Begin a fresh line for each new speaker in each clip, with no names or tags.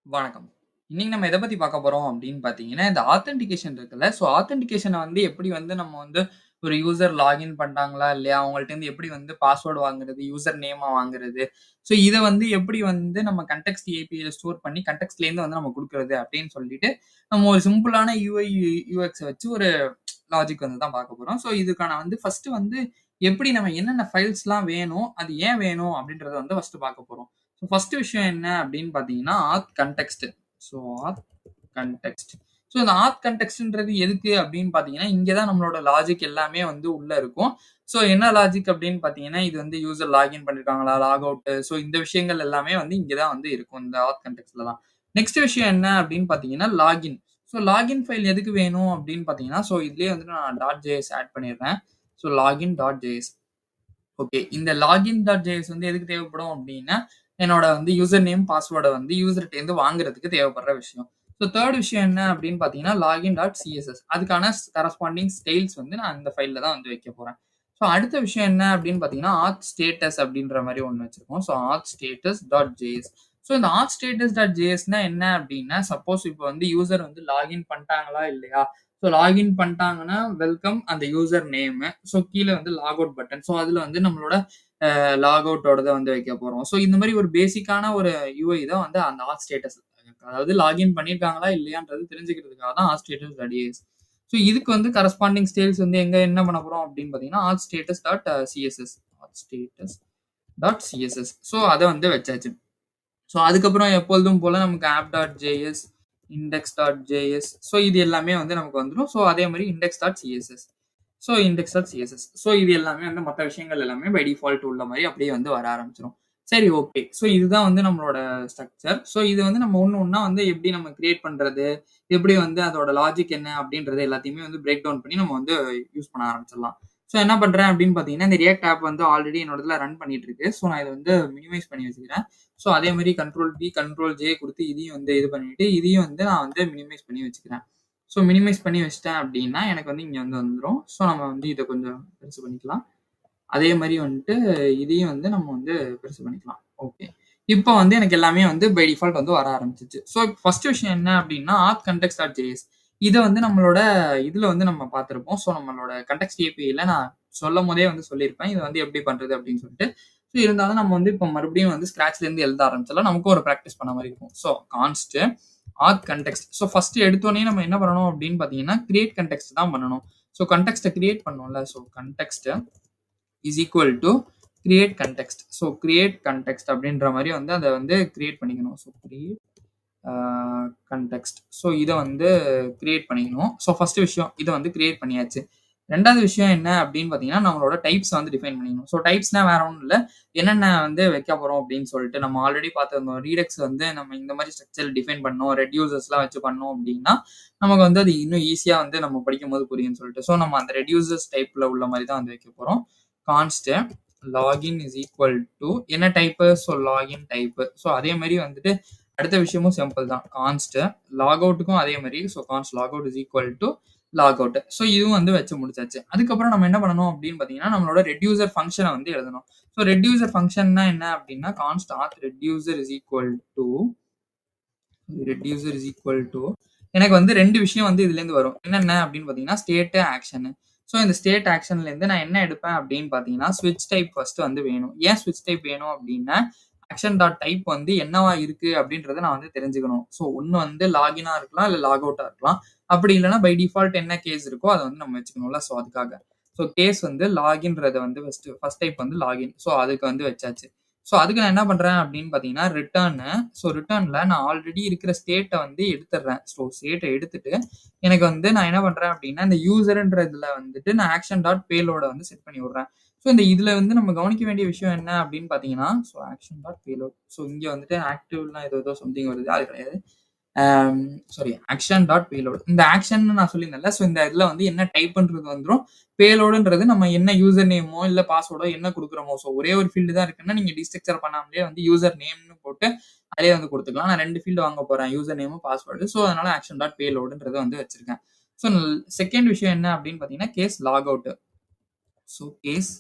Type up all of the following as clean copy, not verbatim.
வணக்கம். இன்னைக்கு நம்ம எத பத்தி பார்க்க போறோம் அப்படின்னு பார்த்தீங்கன்னா, இந்த ஆத்தென்டிகேஷன் இருக்குல்ல. ஸோ ஆத்தென்டிகேஷன வந்து எப்படி வந்து நம்ம வந்து ஒரு யூசர் லாகின் பண்ட்டாங்களா இல்லையா? அவங்கள்ட்டருந்து எப்படி வந்து பாஸ்வேர்ட் வாங்குறது, யூசர் நேமா வாங்குறது. ஸோ இத வந்து எப்படி வந்து நம்ம கன்டெக்ஸ்ட் ஏபிஐல ஸ்டோர் பண்ணி கன்டெக்ஸ்ட்லேருந்து வந்து நம்ம குடுக்குறது அப்படின்னு சொல்லிட்டு, நம்ம ஒரு சிம்பிளான யுஐ, யுஎக்ஸ வச்சு ஒரு லாஜிக் வந்து தான் பார்க்க போறோம். ஸோ இதுக்கான வந்து ஃபர்ஸ்ட்டு வந்து எப்படி நம்ம என்னென்ன ஃபைல்ஸ்லாம் வேணும், அது ஏன் வேணும் அப்படின்றத வந்து ஃபர்ஸ்ட்டு பார்க்க போறோம். ஸோ ஃபர்ஸ்ட்டு விஷயம் என்ன அப்படின்னு பார்த்தீங்கன்னா, ஆத் கன்டெக்ஸ்ட். ஸோ ஆத் கன்டெக்ஸ்ட். ஸோ இந்த ஆத் கன்டெக்ஸ்ட்ன்றது எதுக்கு அப்படின்னு பார்த்தீங்கன்னா, இங்க தான் நம்மளோட லாஜிக் எல்லாமே வந்து உள்ள இருக்கும். ஸோ என்ன லாஜிக் அப்படின்னு பார்த்தீங்கன்னா, இது வந்து யூசர் லாகின் பண்ணியிருக்காங்களா, லாக் அவுட். ஸோ இந்த விஷயங்கள் எல்லாமே வந்து இங்க தான் வந்து இருக்கும். இந்த ஆத் கன்டெக்ஸ்ட்ல தான். நெக்ஸ்ட் விஷயம் என்ன அப்படின்னு பார்த்தீங்கன்னா, லாகின். ஸோ லாகின் ஃபைல் எதுக்கு வேணும் அப்படின்னு பார்த்தீங்கன்னா, ஸோ இதுலயே வந்து நான் டாட் ஜேஎஸ் ஆட் பண்ணிடுறேன். So login dot JS. Okay. இந்த லாகின் டாட் ஜேஎஸ் வந்து எதுக்கு தேவைப்படும் அப்டின்னா, என்னோட வந்து யூசர் நேம், பாஸ்வேர்ட வந்து யூசர்ட்டேருந்து வாங்குறதுக்கு தேவைப்படுற விஷயம். ஸோ 3 விஷயம் என்ன அப்டின்னு பார்த்தீங்கன்னா, லாகின் டாட் சிஎஸ்எஸ். அதுக்கான கரஸ்பாண்டிங் ஸ்டைல்ஸ் வந்து நான் இந்த ஃபைல்ல தான் வந்து வைக்க போறேன். ஸோ அடுத்த விஷயம் என்ன அப்டின்னு பார்த்தீங்கன்னா, ஆத் ஸ்டேட்டஸ் அப்டின்ற மாரி ஒண்ணு வச்சிருக்கோம். ஸோ ஆத் ஸ்டேட்டஸ் டாட் ஜேஎஸ். ஸோ இந்த ஆத் ஸ்டேட்டஸ் டாட் ஜேஎஸ்னா என்ன அப்டின்னா, சப்போஸ் இப்ப வந்து யூசர் வந்து லாகின் பண்ட்டாங்களா இல்லையா? ஸோ லாகின் பண்ணிட்டாங்கன்னா, வெல்கம் அந்த யூசர் நேமு. ஸோ கீழ வந்து லாக் அவுட் பட்டன். ஸோ அதுல வந்து நம்மளோட லாக் அவுட்டோடத வந்து வைக்க போறோம். ஸோ இந்த மாரி ஒரு பேசிக்கான ஒரு யுஐ தான் வந்து அந்த ஆத் ஸ்டேட்டஸ். அதாவது லாகின் பண்ணியிருக்காங்களா இல்லையான்றது தெரிஞ்சுக்கிறதுக்காக தான் ஆத் ஸ்டேட்டஸ் டாட் ஏஎஸ். ஸோ இதுக்கு வந்து கரஸ்பாண்டிங் ஸ்டைல்ஸ் வந்து எங்க என்ன பண்ண போறோம் அப்படின்னு பார்த்தீங்கன்னா, auth status dot CSS. Auth status dot CSS. So அத வந்து வச்சாச்சு. ஸோ அதுக்கப்புறம் எப்பொழுதும் போல நமக்கு app dot JS, index dot JS. So இது எல்லாமே வந்து நமக்கு வந்துரும். ஸோ அதே மாரி index dot CSS. So index dot CSS. So இது எல்லாமே வந்து மத்த விஷயங்கள் எல்லாமே பை டிஃபால்ட் உள்ள மாரி அப்படியே வந்து வர ஆரம்பிச்சுரும். சரி, ஓகே. ஸோ இதுதான் வந்து நம்மளோட ஸ்ட்ரக்சர். ஸோ இது வந்து நம்ம ஒண்ணு ஒண்ணா வந்து எப்படி நம்ம கிரியேட் பண்றது, எப்படி வந்து அதோட லாஜிக் என்ன அப்படின்றது எல்லாத்தையுமே வந்து பிரேக் டவுன் பண்ணி நம்ம வந்து யூஸ் பண்ண ஆரம்பிச்சிடலாம். ஸோ என்ன பண்றேன் அப்படின்னு பார்த்தீங்கன்னா, இந்த ரியாக்ட் ஆப் வந்து ஆல்ரெடி என்னோட இதுல ரன் பண்ணிட்டு இருக்கு. ஸோ நான் இத வந்து மினிமைஸ் பண்ணி வச்சுக்கிறேன். ஸோ அதே மாரி கண்ட்ரோல் பி, கண்ட்ரோல் ஜே குடுத்து இதையும் வந்து இது பண்ணிட்டு, இதையும் வந்து நான் வந்து மினிமைஸ் பண்ணி வச்சுக்கிறேன். ஸோ மினிமைஸ் பண்ணி வச்சுட்டேன் அப்டின்னா, எனக்கு வந்து இங்க வந்து வந்துரும். ஸோ நம்ம வந்து இத கொஞ்சம் பெருசு பண்ணிக்கலாம். அதே மாரி வந்துட்டு இதையும் வந்து நம்ம வந்து பெருசு பண்ணிக்கலாம். ஓகே. இப்போ வந்து எனக்கு எல்லாமே வந்து பை டிஃபால்ட் வந்து வர ஆரம்பிச்சுருச்சு. ஸோ ஃபர்ஸ்ட் விஷயம் என்ன அப்டின்னா, ஆத் கன்டெக்ஸ்ட் டாட் ஜேஎஸ். இத வந்து நம்மளோட இதுல வந்து நம்ம பார்த்திருப்போம். ஸோ நம்மளோட கன்டெக்ஸ்ட் ஏபிஐல நான் சொல்லும்போதே வந்து சொல்லியிருப்பேன். இது வந்து எப்படி பண்றது அப்டின்னு சொல்லிட்டு. ஸோ இருந்தாலும் நம்ம வந்து இப்போ மறுபடியும் வந்து ஸ்க்ராட்ச்ல இருந்து எழுத ஆரம்பிச்சலாம். நமக்கும் ஒரு பிராக்டிஸ் பண்ண மாரி இருக்கும். ஸோ கான்ஸ்ட் ஆத் கன்டெக்ஸ்ட். ஸோ ஃபர்ஸ்ட் எடுத்தோனே நம்ம என்ன பண்ணணும் அப்டின்னு பார்த்தீங்கன்னா, கிரியேட் கன்டெக்ஸ்ட் தான் பண்ணணும். ஸோ கன்டெக்ஸ்ட்ட கிரியேட் பண்ணோம்ல. So context is equal to create context. So create context அப்படின்ற மாரி வந்து அத வந்து கிரியேட் பண்ணிக்கணும். So create context. ஸோ இத வந்து கிரியேட் பண்ணிக்கணும். ஸோ ஃபர்ஸ்ட் விஷயம் இத வந்து கிரியேட் பண்ணியாச்சு. 2வது விஷயம் என்ன அப்படின்னு பார்த்தீங்கன்னா, நம்மளோட டைப்ஸ வந்து டிஃபைன் பண்ணிக்கணும். ஸோ டைப்ஸ்னா வேற ஒண்ணும் இல்ல. என்னென்ன வந்து வைக்க போறோம் அப்படின்னு சொல்லிட்டு நம்ம ஆல்ரெடி பார்த்திருந்தோம். ரீடெக்ஸ் வந்து நம்ம இந்த மாரி ஸ்ட்ரக்சர் டிஃபைன் பண்ணோம். ரெட்யூசர்ஸ்லாம் வச்சு பண்ணோம் அப்படின்னா, நமக்கு வந்து அது இன்னும் ஈஸியா வந்து நம்ம படிக்கும்போது புரியும்னு சொல்லிட்டு. ஸோ நம்ம அந்த ரெட்யூசர்ஸ் டைப்ல உள்ள மாரி தான் வந்து வைக்க போறோம். கான்ஸ்ட் லாகின் இஸ் ஈக்குவல் டு என்ன type? So login type. So அதே மாரி வந்துட்டு அடுத்த விஷயமும் சிம்பிள் தான். கான்ஸ்ட் லாக் அவுட்டுக்கும் அதே மாரி. So const logout is equal to log out. So இதுவும் வந்து வச்சு முடிச்சாச்சு. அதுக்கப்புறம் நம்ம என்ன பண்ணணும் அப்படின்னு பார்த்தீங்கன்னா, நம்மளோட ரெட்யூசர் ஃபங்ஷன வந்து எழுதணும். ஸோ ரெட்யூசர் ஃபங்ஷன்னா என்ன அப்படின்னா, const auth reducer is equal to reducer is equal to எனக்கு வந்து 2 விஷயம் வந்து இதுலேருந்து வரும். என்னென்ன அப்படின்னு பார்த்தீங்கன்னா, ஸ்டேட், ஆக்ஷன். ஸோ இந்த ஸ்டேட் ஆக்ஷன்லேருந்து நான் என்ன எடுப்பேன் அப்படின்னு பார்த்தீங்கன்னா, ஸ்விட்ச் டைப் ஃபர்ஸ்ட் வந்து வேணும். ஏன் ஸ்விட்ச் டைப் வேணும் அப்படின்னா, ஆக்ஷன் டாட் டைப் வந்து என்னவா இருக்கு அப்படின்றத நான் வந்து தெரிஞ்சுக்கணும். ஸோ ஒண்ணு வந்து லாகினா இருக்கலாம், இல்ல லாக் அவுட்டா இருக்கலாம். அப்படி இல்லன்னா பை டிஃபால்ட் என்ன கேஸ் இருக்கோ அத வந்து நம்ம வச்சுக்கணும்ல. ஸோ அதுக்காக. ஸோ கேஸ் வந்து லாகின்றத வந்து ஃபர்ஸ்ட் டைப் வந்து லாகின். ஸோ அதுக்கு வந்து வச்சாச்சு. ஸோ அதுக்கு நான் என்ன பண்றேன் அப்படின்னு பார்த்தீங்கன்னா, ரிட்டர்னு. ஸோ ரிட்டர்ன்ல நான் ஆல்ரெடி இருக்கிற ஸ்டேட்ட வந்து எடுத்துடுறேன். ஸோ ஸ்டேட்ட எடுத்துட்டு, எனக்கு வந்து நான் என்ன பண்றேன் அப்படின்னா, இந்த யூசர்ன்ற இதுல வந்துட்டு நான் ஆக்ஷன் டாட் பேலோட வந்து செட் பண்ணி விடுறேன். ஸோ இந்த இதுல வந்து நம்ம கவனிக்க வேண்டிய விஷயம் என்ன அப்படின்னு பார்த்தீங்கன்னா, so action dot payload. So இங்க வந்துட்டு ஆக்டிவ்லாம் ஏதோ ஏதோ சம்திங் வருது. அது கிடையாது. Sorry, action dot payload. இந்த ஆக்ஷன் நான் சொல்லியிருந்தேன்ல. ஸோ இந்த இதுல வந்து என்ன டைப்ன்றது வந்துரும். பேலோடுன்றது நம்ம என்ன யூசர் நேமோ இல்ல பாஸ்வேர்டோ என்ன குடுக்குறோமோ. ஸோ ஒரே ஒரு ஃபீல்டு தான் இருக்குன்னா, நீங்க டீஸ்ட்ரக்சர் பண்ணாமலே வந்து யூசர் நேம்னு போட்டு அதிலேயே வந்து குடுத்துக்கலாம். நான் 2 ஃபீல்டு வாங்க போறேன். யூசர் நேமும், பாஸ்வேர்டு. ஸோ அதனால ஆக்ஷன் டாட் பேலோடுன்றத வந்து வச்சிருக்கேன். ஸோ செகண்ட் விஷயம் என்ன அப்படின்னு பார்த்தீங்கன்னா, case log out. So case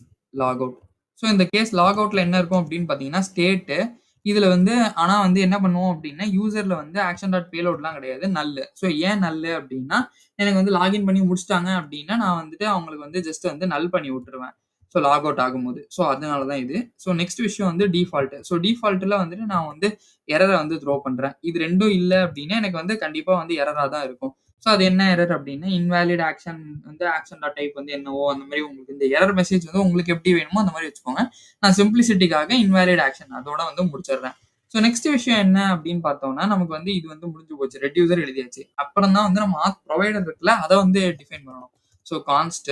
log out. So இந்த கேஸ் லாக் அவுட்ல என்ன இருக்கும் அப்படின்னு பார்த்தீங்கன்னா, ஸ்டேட்டு இதுல வந்து ஆனா வந்து என்ன பண்ணுவோம் அப்படின்னா, யூசர்ல வந்து ஆக்ஷன் டாட் பேலோட்லாம் கிடையாது. நல். ஸோ ஏன் நல் அப்படின்னா, எனக்கு வந்து லாகின் பண்ணி முடிச்சுட்டாங்க அப்படின்னா, நான் வந்துட்டு அவங்களுக்கு வந்து ஜஸ்ட் வந்து நல் பண்ணி விட்டுருவேன். ஸோ லாக் அவுட் ஆகும்போது. ஸோ அதனால தான் இது. ஸோ நெக்ஸ்ட் விஷயம் வந்து டிஃபால்ட். ஸோ டிஃபால்ட்ல வந்துட்டு நான் வந்து எரர வந்து த்ரோ பண்றேன். இது 2ம் இல்ல அப்படின்னா, எனக்கு வந்து கண்டிப்பா வந்து எரரா தான் இருக்கும். ஸோ அது என்ன எரர் அப்படின்னா, இன்வாலிட் ஆக்ஷன் வந்து ஆக்ஷன் டாட் டைப் வந்து என்னவோ அந்த மாரி உங்களுக்கு இந்த எரர் மெசேஜ் வந்து உங்களுக்கு எப்படி வேணுமோ அந்த மாரி வச்சுக்கோங்க. நான் சிம்ப்ளிசிட்டிக்காக இன்வாலிட் ஆக்ஷன் அதோட வந்து முடிச்சிடுறேன். ஸோ நெக்ஸ்ட் விஷயம் என்ன அப்படின்னு பார்த்தோம்னா, நமக்கு வந்து இது வந்து முடிஞ்சு போச்சு. ரெட்யூசர் எழுதியாச்சு. அப்புறம் தான் வந்து நம்ம ஆத் ப்ரொவைடர் இருக்குல்ல, அத வந்து டிஃபைன் பண்ணணும். So const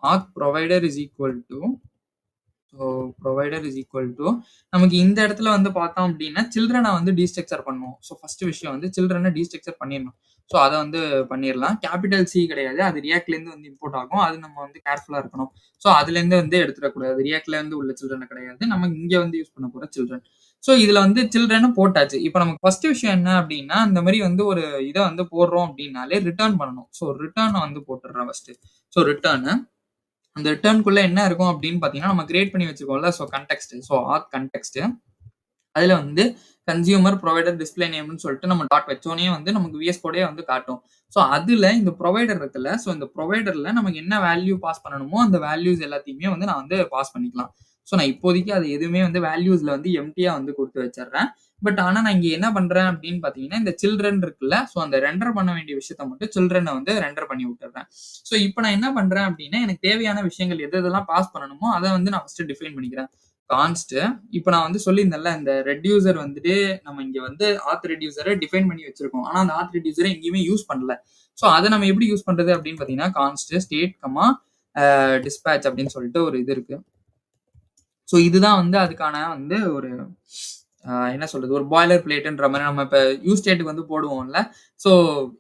auth provider is equal to so provider is equal to நமக்கு இந்த இடத்துல வந்து பார்த்தோம் அப்படின்னா சில்ட்ரனை வந்து டீஸ்ட்ரக்சர் பண்ணுவோம். ஸோ ஃபர்ஸ்ட் விஷயம் வந்து சில்ட்ரனை டீஸ்ட்ரக்சர் பண்ணிடணும். ஸோ அதை வந்து பண்ணிடலாம். கேபிட்டல் சி கிடையாது. அது ரியாக்ட்லேருந்து வந்து இம்போர்ட் ஆகும். அது நம்ம வந்து கேர்ஃபுல்லாக இருக்கணும். ஸோ அதுலேருந்து வந்து எடுத்துடக்கூடாது. ரியாக்ட்லேருந்து உள்ள சில்ட்ரன் கிடையாது. நம்ம இங்கே வந்து யூஸ் பண்ண போகிற சில்ட்ரன். ஸோ இதுல வந்து சில்ட்ரனும் போட்டாச்சு. இப்போ நமக்கு ஃபர்ஸ்ட் விஷயம் என்ன அப்படின்னா, இந்த மாதிரி வந்து ஒரு இதை வந்து போடுறோம் அப்படின்னாலே ரிட்டர்ன் பண்ணணும். ஸோ ரிட்டர்னை வந்து போட்டுடுறேன் ஃபர்ஸ்ட். ஸோ ரிட்டர்னு அந்த ரிட்டர்னுக்குள்ள என்ன இருக்கும் அப்படின்னு பார்த்தீங்கன்னா, நம்ம கிரியேட் பண்ணி வச்சுக்கோம்ல. ஸோ கன்டெக்ஸ்ட். ஸோ ஆத் கன்டெக்ஸ்ட். அதுல வந்து கன்சியூமர் ப்ரொவைடர் டிஸ்ப்ளே நேம்னு சொல்லிட்டு நம்ம டாட் வச்சோனே வந்து நமக்கு விஎஸ் கோடே வந்து காட்டும். ஸோ அதுல இந்த ப்ரொவைடர் இருக்குல்ல. ஸோ இந்த ப்ரொவைடர்ல நமக்கு என்ன வேல்யூ பாஸ் பண்ணணுமோ அந்த வேல்யூஸ் எல்லாத்தையுமே வந்து நான் வந்து பாஸ் பண்ணிக்கலாம். ஸோ நான் இப்போதைக்கு அது எதுவுமே வந்து வேல்யூஸ்ல வந்து எம்டியா வந்து கொடுத்து வச்சிடுறேன். பட் ஆனா நான் இங்க என்ன பண்றேன் அப்படின்னு பாத்தீங்கன்னா, இந்த சில்ட்ரன் இருக்குல்ல. ஸோ அந்த ரெண்டர் பண்ண வேண்டிய விஷயத்த மட்டும் சில்ட்ரனை வந்து ரெண்டர் பண்ணி விட்டுறேன். ஸோ இப்போ நான் என்ன பண்றேன் அப்படின்னா, எனக்கு தேவையான விஷயங்கள் எது எதெல்லாம் பாஸ் பண்ணணுமோ அதை வந்து நான் ஃபர்ஸ்ட் டிஃபைன் பண்ணிக்கிறேன். கான்ஸ்ட் இப்போ நான் வந்து சொல்லியிருந்தேன்ல, இந்த ரெட்யூசர் வந்துட்டு நம்ம இங்க வந்து ஆத் ரெட்யூசரை டிஃபைன் பண்ணி வச்சிருக்கோம். ஆனா அந்த ஆத் ரெட்யூசரை எங்கேயுமே யூஸ் பண்ணல. ஸோ அதை நம்ம எப்படி யூஸ் பண்றது அப்படின்னு பாத்தீங்கன்னா, கான்ஸ்ட் ஸ்டேட் கமா டிஸ்பேச் அப்படின்னு சொல்லிட்டு ஒரு இது இருக்கு. ஸோ இதுதான் வந்து அதுக்கான வந்து ஒரு என்ன சொல்றது, ஒரு பாய்லர் பிளேட்ன்ற மாதிரி நம்ம இப்போ யூ ஸ்டேட்டுக்கு வந்து போடுவோம்ல. ஸோ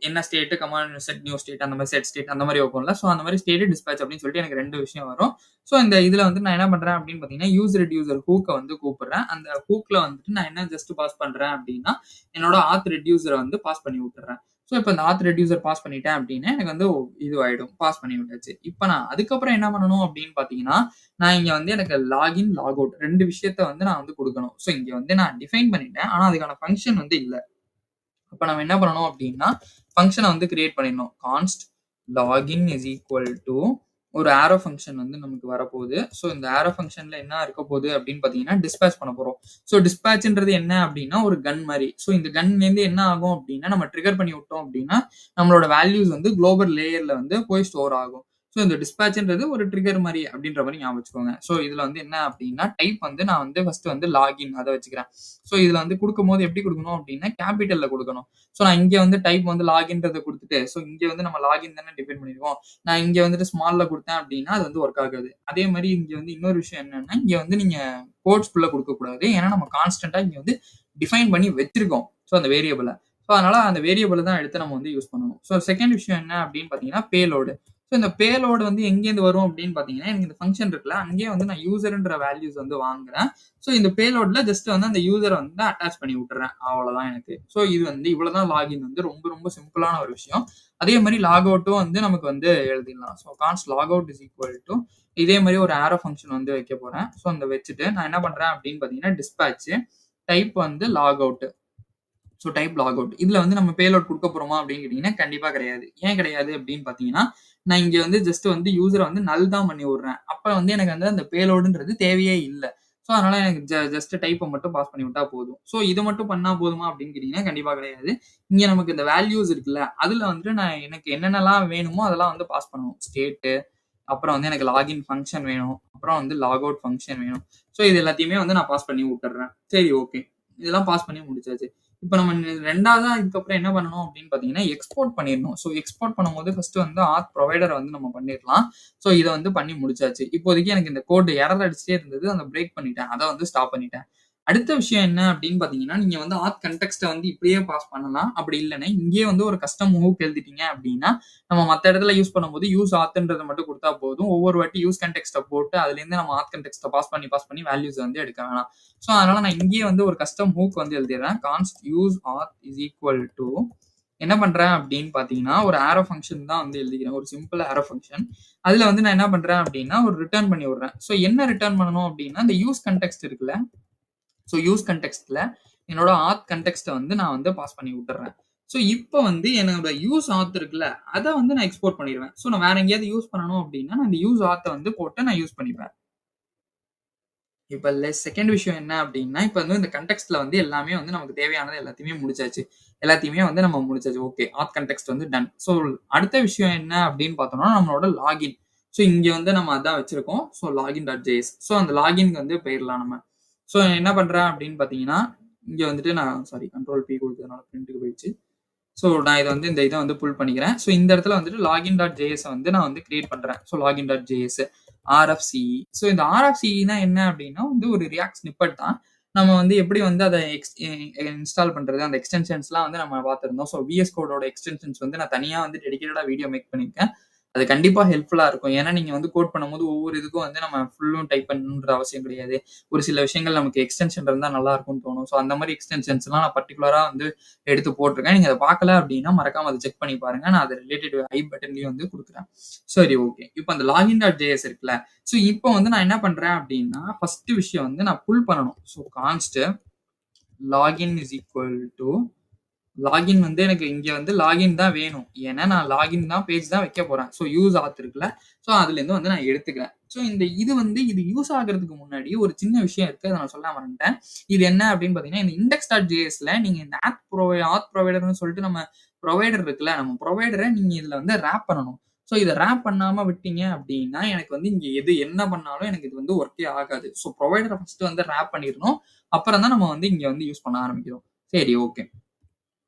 என்ன state command set new state அந்த மாதிரி செட் ஸ்டேட் அந்த மாதிரி வைப்போம்ல. ஸோ அந்த மாதிரி ஸ்டேட் டிஸ்பேச் அப்படின்னு சொல்லிட்டு எனக்கு 2 விஷயம் வரும். ஸோ இந்த இதுல வந்து நான் என்ன பண்றேன் அப்படின்னு பார்த்தீங்கன்னா, யூஸ் ரெட்யூசர் ஹூக்கை வந்து கூப்பிடுறேன். அந்த ஹூக்ல வந்துட்டு நான் என்ன ஜஸ்ட் பாஸ் பண்றேன் அப்படின்னா, என்னோட ஆத் ரெட்யூசரை வந்து பாஸ் பண்ணி விட்டுறேன். ஸோ இப்போ இந்த ஆத் ரெட்யூசர் பாஸ் பண்ணிட்டேன் அப்படின்னா எனக்கு வந்து இது ஆயிடும். பாஸ் பண்ணி விட்டாச்சு. இப்போ நான் அதுக்கப்புறம் என்ன பண்ணணும் அப்படின்னு பார்த்தீங்கன்னா, நான் இங்க வந்து எனக்கு லாகின் லாக் அவுட் 2 விஷயத்த வந்து நான் வந்து கொடுக்கணும். ஸோ இங்க வந்து நான் டிஃபைன் பண்ணிட்டேன். ஆனா அதுக்கான ஃபங்க்ஷன் வந்து இல்ல. அப்ப நம்ம என்ன பண்ணணும் அப்படின்னா, ஃபங்க்ஷனை வந்து கிரியேட் பண்ணிடணும். கான்ஸ்ட் லாகின் இஸ் ஈக்குவல் டு ஒரு ஆரோ ஃபங்க்ஷன் வந்து நமக்கு வரப்போகுது. ஸோ இந்த ஆரோ ஃபங்க்ஷன்ல என்ன இருக்க போகுது அப்படின்னு பார்த்தீங்கன்னா, டிஸ்பேச் பண்ண போறோம். ஸோ டிஸ்பேச்ன்றது என்ன அப்படின்னா ஒரு கன் மாதிரி. ஸோ இந்த கன்லேருந்து என்ன ஆகும் அப்படின்னா, நம்ம ட்ரிகர் பண்ணி விட்டோம் அப்படின்னா, நம்மளோட வேல்யூஸ் வந்து குளோபல் லேயர்ல வந்து போய் ஸ்டோர் ஆகும். ஸோ இந்த டிஸ்பேச்ன்றது ஒரு ட்ரிகர் மாதிரி அப்படின்ற மாதிரி ஞாபகம் வச்சுக்கோங்க. ஸோ இதுல வந்து என்ன அப்படின்னா, டைப் வந்து நான் வந்து ஃபர்ஸ்ட் வந்து லாகின் அதை வச்சுக்கிறேன். ஸோ இதுல வந்து கொடுக்கும்போது எப்படி கொடுக்கணும் அப்படின்னா, கேபிட்டல்ல கொடுக்கணும். ஸோ நான் இங்க வந்து டைப் வந்து லாகின்றதை கொடுத்துட்டு, ஸோ இங்க வந்து நம்ம லாகின் தானே டிஃபைன் பண்ணிருக்கோம். நான் இங்க வந்துட்டு ஸ்மால்ல கொடுத்தேன் அப்படின்னா அது வந்து ஒர்க் ஆகாது. அதே மாதிரி இங்க வந்து இன்னொரு விஷயம் என்னன்னா, இங்க வந்து நீங்க கோட்ஸ்குள்ள கொடுக்க கூடாது. ஏன்னா நம்ம கான்ஸ்டன்டா இங்க வந்து டிஃபைன் பண்ணி வச்சிருக்கோம். ஸோ அந்த வேரியபிளை. ஸோ அதனால அந்த வேரியபிளை தான் எடுத்து நம்ம வந்து யூஸ் பண்ணணும். ஸோ செகண்ட் விஷயம் என்ன அப்படின்னு பாத்தீங்கன்னா, பேலோடு. ஸோ இந்த பேலோடு வந்து எங்கேருந்து வரும் அப்படின்னு பாத்தீங்கன்னா, எனக்கு இந்த ஃபங்க்ஷன் இருக்குல்ல, அங்கேயே வந்து நான் யூசர்ன்ற வேல்யூஸ் வந்து வாங்குறேன். ஸோ இந்த பேலோட்ல ஜஸ்ட் வந்து அந்த யூசரை வந்து அட்டாச் பண்ணி விட்டுறேன். அவ்வளவுதான் எனக்கு. ஸோ இது வந்து இவ்வளவுதான் லாகின் வந்து ரொம்ப ரொம்ப சிம்பிளான ஒரு விஷயம். அதே மாதிரி லாக் அவுட்டும் வந்து நமக்கு வந்து எழுதிடலாம். So const logout is equal to இதே மாதிரி ஒரு ஆரோ ஃபங்க்ஷன் வந்து வைக்க போறேன். ஸோ அந்த வச்சுட்டு நான் என்ன பண்றேன் அப்படின்னு பாத்தீங்கன்னா, டிஸ்பேச் டைப் வந்து log out. So type logout. இதுல வந்து நம்ம பேலோட் கொடுக்க போறோமா அப்படின்னு கேட்டீங்கன்னா, கண்டிப்பா கிடையாது. ஏன் கிடையாது அப்படின்னு பாத்தீங்கன்னா, நான் இங்க வந்து ஜஸ்ட் வந்து யூசரை வந்து நல் தான் பண்ணி விடுறேன். அப்ப வந்து எனக்கு வந்து அந்த பேலோடுன்றது தேவையே இல்லை. ஸோ அதனால எனக்கு ஜஸ்ட் டைப்பை மட்டும் பாஸ் பண்ணி விட்டா போதும். ஸோ இது மட்டும் பண்ணா போதுமா அப்படின்னு கேட்டீங்கன்னா, கண்டிப்பா கிடையாது. இங்க நமக்கு இந்த வேல்யூஸ் இருக்குல்ல, அதுல வந்துட்டு நான் எனக்கு என்னென்னலாம் வேணுமோ அதெல்லாம் வந்து பாஸ் பண்ணணும். ஸ்டேட்டு, அப்புறம் வந்து எனக்கு லாகின் ஃபங்க்ஷன் வேணும். அப்புறம் வந்து லாக் அவுட் ஃபங்க்ஷன் வேணும். ஸோ இது எல்லாத்தையுமே வந்து நான் பாஸ் பண்ணி விட்டுறேன். சரி, ஓகே. இதெல்லாம் பாஸ் பண்ணி முடிச்சாச்சு. இப்போ நம்ம ரெண்டாவதா இதுக்கப்புறம் என்ன பண்ணணும் அப்படின்னு பாத்தீங்கன்னா, எக்ஸ்போர்ட் பண்ணிடணும். ஸோ எக்ஸ்போர்ட் பண்ணும்போது ஃபர்ஸ்ட் வந்து ஆத் ப்ரொவைடரை வந்து நம்ம பண்ணிடலாம். ஸோ இதை வந்து பண்ணி முடிச்சாச்சு. இப்போதைக்கு எனக்கு இந்த கோட் எரர் அடிச்சுட்டே இருந்தது. அந்த பிரேக் பண்ணிட்டேன். அதை வந்து ஸ்டாப் பண்ணிட்டேன். அடுத்த விஷயம் என்ன அப்படின்னு பாத்தீங்கன்னா, நீங்க வந்து ஆத் கன்டெக்ஸ்ட வந்து இப்படியே பாஸ் பண்ணலாம். அப்படி இல்லைன்னா இங்கேயே வந்து ஒரு கஸ்டம் ஹூக் எழுதிட்டீங்க அப்படின்னா, நம்ம மற்ற இடத்துல யூஸ் பண்ணும்போது யூஸ் ஆத்ன்றதை மட்டும் கொடுத்தா போதும். ஒவ்வொரு வாட்டி யூஸ் கன்டெக்ஸ்ட போட்டு அதுல இருந்து நம்ம ஆத் கன்டெக்ஸ்ட பாஸ் பண்ணி வேல்யூஸ் வந்து எடுக்க வேணாம். ஸோ அதனால நான் இங்கேயே வந்து ஒரு கஸ்டம் ஹூக் வந்து எழுதிடுறேன். கான்ஸ்ட் யூஸ் ஆத் இஸ் ஈக்குவல் டு என்ன பண்றேன் அப்படின்னு பாத்தீங்கன்னா, ஒரு ஆரோ ஃபங்க்ஷன் தான் வந்து எழுதிக்கிறேன். ஒரு சிம்பிள் ஆரோ ஃபங்க்ஷன். அதுல வந்து நான் என்ன பண்றேன் அப்படின்னா, ஒரு ரிட்டர்ன் பண்ணி விடுறேன். ஸோ என்ன ரிட்டர்ன் பண்ணணும் அப்படின்னா, இந்த யூஸ் கன்டெக்ஸ்ட் இருக்குல்ல, ஸோ யூஸ் கன்டெக்ஸ்ட்ல என்னோட ஆத் கன்டெக்ஸ்ட வந்து நான் வந்து பாஸ் பண்ணி விட்டுறேன். ஸோ இப்போ வந்து என்னோட யூஸ் ஆத் இருக்குல்ல, அத வந்து நான் எக்ஸ்போர்ட் பண்ணிருவேன். ஸோ நான் வேற எங்கேயாவது யூஸ் பண்ணணும் அப்படின்னா, நான் இந்த யூஸ் ஆத்த வந்து போட்டு நான் யூஸ் பண்ணிப்பேன். இப்ப செகண்ட் விஷயம் என்ன அப்படின்னா, இப்ப வந்து இந்த கன்டெக்ஸ்ட்ல வந்து எல்லாமே வந்து நமக்கு தேவையானது எல்லாத்தையுமே முடிச்சாச்சு. எல்லாத்தையுமே வந்து நம்ம முடிச்சாச்சு. ஓகே. ஆத் கன்டெக்ஸ்ட் வந்து டன். ஸோ அடுத்த விஷயம் என்ன அப்படின்னு பார்த்தோம்னா, நம்மளோட லாகின். ஸோ இங்க வந்து நம்ம அதான் வச்சிருக்கோம். ஸோ லாகின்.js. ஸோ அந்த லாகின்க்கு வந்து போயிரலாம் நம்ம. ஸோ என்ன பண்றேன் அப்படின்னு பார்த்தீங்கன்னா, இங்க வந்துட்டு நான் சாரி கண்ட்ரோல் பி குடுத்ததுனால பிரிண்ட்க்கு போயிடுச்சு. ஸோ நான் இத வந்து இந்த இத வந்து புல் பண்ணிக்கிறேன். ஸோ இந்த இடத்துல வந்துட்டு லாகின்.js வந்து நான் வந்து கிரியேட் பண்றேன். So லாகின்.js RFCE. ஸோ இந்த RFCEனா என்ன அப்படின்னா வந்து ஒரு ரியாக்ட் ஸ்னிப்பெட் தான். நம்ம வந்து எப்படி வந்து அத இன்ஸ்டால் பண்றது, அந்த எக்ஸ்டென்ஷன்ஸ்லாம் வந்து நம்ம பார்த்திருந்தோம். ஸோ VS கோடோட எக்ஸ்டென்ஷன்ஸ் வந்து நான் தனியா வந்து டெடிகேட்டடா வீடியோ மேக் பண்ணியிருக்கேன். அது கண்டிப்பா ஹெல்ப்ஃபுல்லா இருக்கும். ஏன்னா நீங்க வந்து கோட் பண்ணும்போது ஒவ்வொரு இதுக்கும் வந்து நம்ம ஃபுல்லும் டைப் பண்ணணுன்ற அவசியம் கிடையாது. ஒரு சில விஷயங்கள் நமக்கு எக்ஸ்டென்ஷன் இருந்தா நல்லா இருக்கும்னு தோணும். ஸோ அந்த மாரி எக்ஸ்டென்ஷன்ஸ்லாம் நான் பர்ட்டிகுலரா வந்து எடுத்து போட்டிருக்கேன். நீங்க அத பார்க்கல அப்படின்னா மறக்காம அத செக் பண்ணி பாருங்க. நான் அது ரிலேட்டட் பட்டன்லயும் வந்து குடுக்குறேன். சரி ஓகே. இப்ப அந்த லாகின்.js இருக்குல்ல. ஸோ இப்போ வந்து நான் என்ன பண்றேன் அப்படின்னா, ஃபர்ஸ்ட் விஷயம் வந்து நான் புல் பண்ணணும். So const login is equal to login வந்து எனக்கு இங்க வந்து லாகின் தான் வேணும். ஏன்னா நான் லாகின் தான் பேஜ் தான் வைக்க போறேன். ஸோ யூஸ் ஆத் இருக்குல்ல. ஸோ அதுலேருந்து வந்து நான் எடுத்துக்கிறேன். ஸோ இந்த இது வந்து இது யூஸ் ஆகுறதுக்கு முன்னாடி ஒரு சின்ன விஷயம் இருக்கு. அத நான் சொல்ல மறந்துட்டேன். இது என்ன அப்படின்னு பார்த்தீங்கன்னா, இந்த index.jsல நீங்க இந்த ஆத் ப்ரொவைடர்ன்னு சொல்லிட்டு நம்ம ப்ரொவைடர் இருக்குல்ல. நம்ம ப்ரொவைடர நீங்க இதுல வந்து ராப் பண்ணணும். ஸோ இத ராப் பண்ணாம விட்டீங்க அப்படின்னா, எனக்கு வந்து இங்க எது என்ன பண்ணாலும் எனக்கு இது வந்து ஒர்க்கே ஆகாது. ஸோ ப்ரொவைடர ஃபர்ஸ்ட் வந்து ராப் பண்ணிறணும். அப்புறம் தான் நம்ம வந்து இங்க வந்து யூஸ் பண்ண ஆரம்பிக்கிறோம். சரி ஓகே.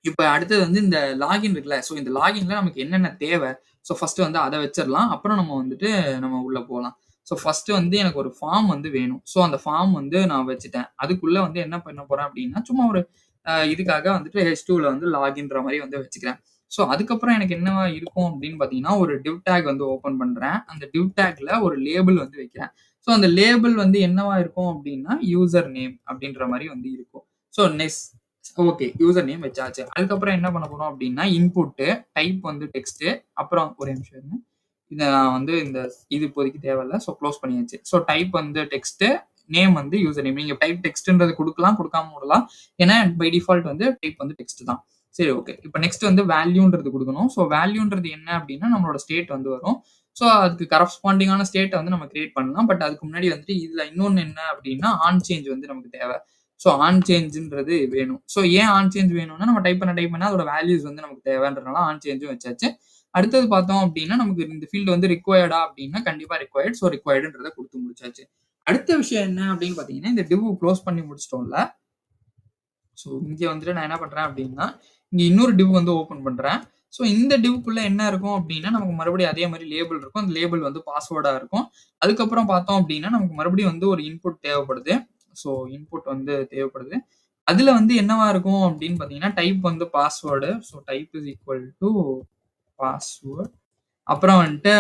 இப்ப அடுத்தது வந்து இந்த லாகின் இருக்குல்ல. ஸோ இந்த லாகின்ல நமக்கு என்னென்ன தேவை? ஸோ ஃபர்ஸ்ட் வந்து அத வச்சிரலாம். அப்புறம் நம்ம வந்துட்டு நம்ம உள்ள போலாம். ஸோ ஃபர்ஸ்ட் வந்து எனக்கு ஒரு ஃபார்ம் வந்து வேணும். ஸோ அந்த ஃபார்ம் வந்து நான் வச்சுட்டேன். அதுக்குள்ள வந்து என்ன பண்ண போறேன் அப்டின்னா, சும்மா ஒரு இதுக்காக வந்துட்டு H2ல வந்து லாகின்ற மாரி வந்து வச்சுக்கிறேன். ஸோ அதுக்கப்புறம் எனக்கு என்னவா இருக்கும் அப்டின்னு பார்த்தீங்கன்னா, ஒரு டிவ் டேக் வந்து ஓப்பன் பண்றேன். அந்த டிவ் டேக்ல ஒரு லேபிள் வந்து வைக்கிறேன். ஸோ அந்த லேபிள் வந்து என்னவா இருக்கும் அப்டின்னா, யூசர் நேம் அப்டின்ற மாரி வந்து இருக்கும். So okay. யூசர் நேம் வச்சாச்சு. அதுக்கப்புறம் என்ன பண்ண போறோம் அப்டின்னா, இன்புட், டைப் வந்து டெக்ஸ்ட். அப்புறம் ஒரே நிமிஷம் இருங்க. இத நான் வந்து இது இப்போதைக்கு தேவையில்ல. ஸோ குளோஸ் பண்ணியாச்சு. ஸோ டைப் வந்து டெக்ஸ்ட், நேம் வந்து யூசர் நேம். நீங்க டைப் டெக்ஸ்ட்ன்றது குடுக்கலாம், குடுக்காம விடலாம். ஏன்னா பை டிஃபால்ட் வந்து டைப் வந்து டெக்ஸ்ட் தான். சரி ஓகே. இப்ப நெக்ஸ்ட் வந்து வேல்யூன்றது குடுக்கணும். ஸோ வேல்யூன்றது என்ன அப்டின்னா, நம்மளோட ஸ்டேட் வந்து வரும். ஸோ அதுக்கு கரஸ்பாண்டிங்கான ஸ்டேட்ட வந்து நம்ம கிரியேட் பண்ணலாம். பட் அதுக்கு முன்னாடி வந்துட்டு இதுல இன்னொன்னு என்ன அப்டின்னா, ஆன் சேஞ்ச் வந்து நமக்கு தேவ. ஸோ ஆன் சேஞ்ச்ன்றது வேணும். ஸோ ஏன் ஆன் சேஞ்ச் வேணும்னா, நம்ம டைப் பண்ண அதோட வேல்யூஸ் வந்து நமக்கு தேவைன்றனால ஆன் சேஞ்சும் வச்சாச்சு. அடுத்தது பார்த்தோம் அப்டின்னா, நமக்கு இந்த ஃபீல்ட் வந்து ரிக்வயர்டா அப்டின்னா, கண்டிப்பா ரிக்வயர்ட். ஸோ ரிக்வயர்டுன்றத குடுத்து முடிச்சாச்சு. அடுத்த விஷயம் என்ன அப்டின்னு பார்த்தீங்கன்னா, இந்த டிவ் குளோஸ் பண்ணி முடிச்சிட்டோம்ல. ஸோ இங்க வந்துட்டு நான் என்ன பண்றேன் அப்டின்னா, இங்க இன்னொரு டிவ் வந்து ஓப்பன் பண்றேன். ஸோ இந்த டிவ்க்குள்ள என்ன இருக்கும் அப்டின்னா, நமக்கு மறுபடியும் அதே மாரி லேபிள் இருக்கும். அந்த லேபிள் வந்து பாஸ்வேர்டா இருக்கும். அதுக்கப்புறம் பார்த்தோம் அப்டின்னா, நமக்கு மறுபடியும் வந்து ஒரு இன்புட் தேவைப்படுது. ஸோ இன்புட் வந்து தேவைப்படுது. அதுல வந்து என்னவா இருக்கும் அப்டின்னு பார்த்தீங்கன்னா, டைப் வந்து password. So type is equal to password. அப்புறம் வந்துட்டு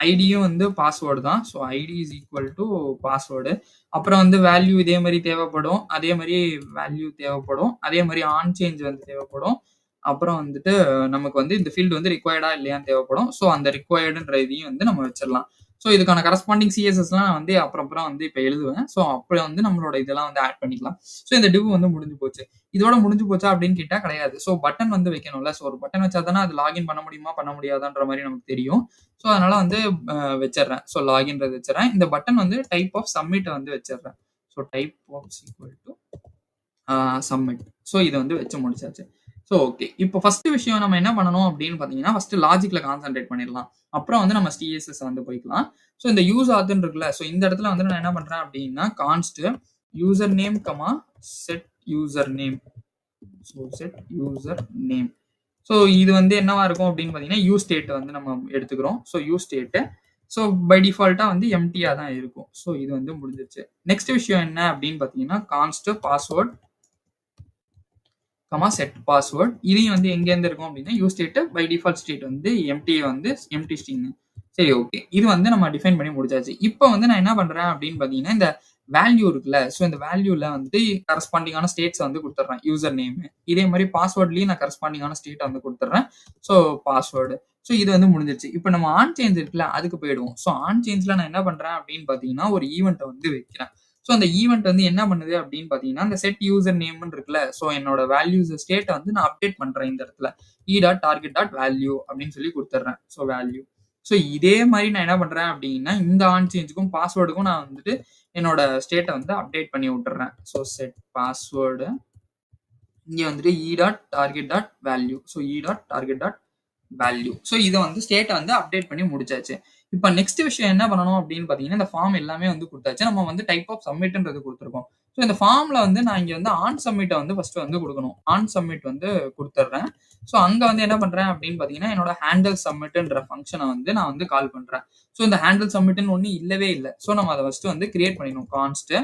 ஐடியும் வந்து பாஸ்வேர்டு தான். So ID is equal to password. அப்புறம் வந்து வேல்யூ இதே மாரி தேவைப்படும். அதே மாரி வேல்யூ தேவைப்படும். அதே மாரி ஆன் சேஞ்ச் வந்து தேவைப்படும். அப்புறம் வந்துட்டு நமக்கு வந்து இந்த ஃபீல்ட் வந்து ரிக்வயர்டா இல்லையான்னு தேவைப்படும். ஸோ அந்த ரிக்வயர்டுன்ற இதையும் வந்து நம்ம வச்சிரலாம். ஸோ இதுக்கான கரஸ்பாண்டிங் சிஎஸ்எஸ்லாம் நான் வந்து அப்புறம் வந்து இப்ப எழுதுவேன். ஸோ அப்ப வந்து நம்மளோட இதெல்லாம் வந்து ஆட் பண்ணிக்கலாம். ஸோ இந்த டிவ் வந்து முடிஞ்சு போச்சு. இதோட முடிஞ்சு போச்சா அப்படின்னு கேட்டா கிடையாது. ஸோ பட்டன் வந்து வைக்கணும்ல. ஸோ ஒரு பட்டன் வச்சா தானே அது லாகின் பண்ண முடியுமா, பண்ண முடியாதான்ற மாரி நமக்கு தெரியும். ஸோ அதனால வந்து வச்சிடுறேன். ஸோ லாகின்றது வச்சுடுறேன். இந்த பட்டன் வந்து டைப் ஆஃப் சப்மிட்ட வந்து வச்சிடுறேன். So type of equal to submit. So இத வந்து வச்சு முடிச்சாச்சு. So okay. இப்போ ஃபர்ஸ்ட் விஷயம் நம்ம என்ன பண்ணணும் அப்படின்னு பார்த்தீங்கன்னா, ஃபர்ஸ்ட் லாஜிக்ல கான்சன்ட்ரேட் பண்ணிடலாம். அப்புறம் வந்து நம்ம சிஎஸ்எஸ் வந்து போய்க்கலாம். ஸோ இந்த யூஸ் ஆத்ன்னு இருக்குல்ல. ஸோ இந்த இடத்துல வந்து நான் என்ன பண்றேன் அப்படின்னா, const user name set user name. So set user name. So இது வந்து என்னவா இருக்கும் அப்படின்னு பார்த்தீங்கன்னா, யூ ஸ்டேட் வந்து நம்ம எடுத்துக்கிறோம். So use state. So by டிஃபால்ட்டா வந்து எம்ப்டியா தான் இருக்கும். ஸோ இது வந்து முடிஞ்சிருச்சு. நெக்ஸ்ட் விஷயம் என்ன அப்படின்னு பார்த்தீங்கன்னா, கான்ஸ்ட் பாஸ்வேர்ட் செட் பாஸ்வேர்ட். இதையும் வந்து எங்கேருந்து இருக்கும் அப்படின்னா, use state by default state வந்து எம்டி ஸ்ட்ரிங். சரி ஓகே. இது வந்து நம்ம டிஃபைன் பண்ணி முடிச்சாச்சு. இப்போ வந்து நான் என்ன பண்றேன் அப்படின்னு பார்த்தீங்கன்னா, இந்த வேல்யூ இருக்குல்ல. ஸோ இந்த வேல்யூல வந்துட்டு கரஸ்பாண்டிங்கான ஸ்டேட்ஸ் வந்து குடுத்துடுறேன். User name. இதே மாரி பாஸ்வேர்ட்லயும் நான் கரஸ்பாண்டிங்கான ஸ்டேட்ட வந்து குடுத்துடுறேன். So password. ஸோ இது வந்து முடிஞ்சிருச்சு. இப்போ நம்ம ஆன் சேஞ்ச் இருக்குல்ல, அதுக்கு போயிடுவோம். ஸோ ஆன் சேஞ்ச்ல நான் என்ன பண்றேன் அப்படின்னு பார்த்தீங்கன்னா, ஒரு ஈவென்ட்ட வந்து வைக்கிறேன். ஸோ அந்த ஈவெண்ட் வந்து என்ன பண்ணுது அப்படின்னு பார்த்தீங்கன்னா, அந்த செட் யூசர் நேம்னு இருக்குல்ல, ஸோ என்னோட வேல்யூஸ் ஸ்டேட்ட வந்து நான் அப்டேட் பண்றேன் இந்த இடத்துல. e.target.value அப்படின்னு சொல்லி குடுத்துடுறேன். So value. ஸோ இதே மாரி நான் என்ன பண்றேன் அப்படின்னா, இந்த ஆன் சேஞ்சுக்கும், பாஸ்வேர்டுக்கும் நான் வந்துட்டு என்னோட ஸ்டேட்ட வந்து அப்டேட் பண்ணி விட்டுர்றேன். ஸோ செட் பாஸ்வேர்டு இங்க வந்துட்டு e.target.value. So e.target.value. ஸோ இத வந்து ஸ்டேட்ட வந்து அப்டேட் பண்ணி முடிச்சாச்சு. இப்ப நெக்ஸ்ட் விஷயம் என்ன பண்ணணும் அப்படின்னு பார்த்தீங்கன்னா, இந்த ஃபார்ம் எல்லாமே வந்து குடுத்தாச்சு. நம்ம வந்து டைப் ஆஃப் சப்மிட்ன்றது குடுத்துருக்கோம். ஸோ இந்த ஃபார்ம்ல வந்து நான் இங்க வந்து ஆன் சப்மிட்ட வந்து ஃபர்ஸ்ட் வந்து குடுக்கணும். ஆன் சப்மிட் வந்து குடுத்துடுறேன். ஸோ அங்க வந்து என்ன பண்றேன் அப்படின்னு பார்த்தீங்கன்னா, என்னோட ஹேண்டில் சப்மிட்ன்ற ஃபங்ஷன வந்து நான் வந்து கால் பண்றேன். ஸோ இந்த ஹேண்டில் சப்மிட்ன்னு ஒண்ணு இல்லவே இல்ல. ஸோ நம்ம அத ஃபர்ஸ்ட் வந்து கிரியேட் பண்ணிக்கணும். கான்ஸ்ட்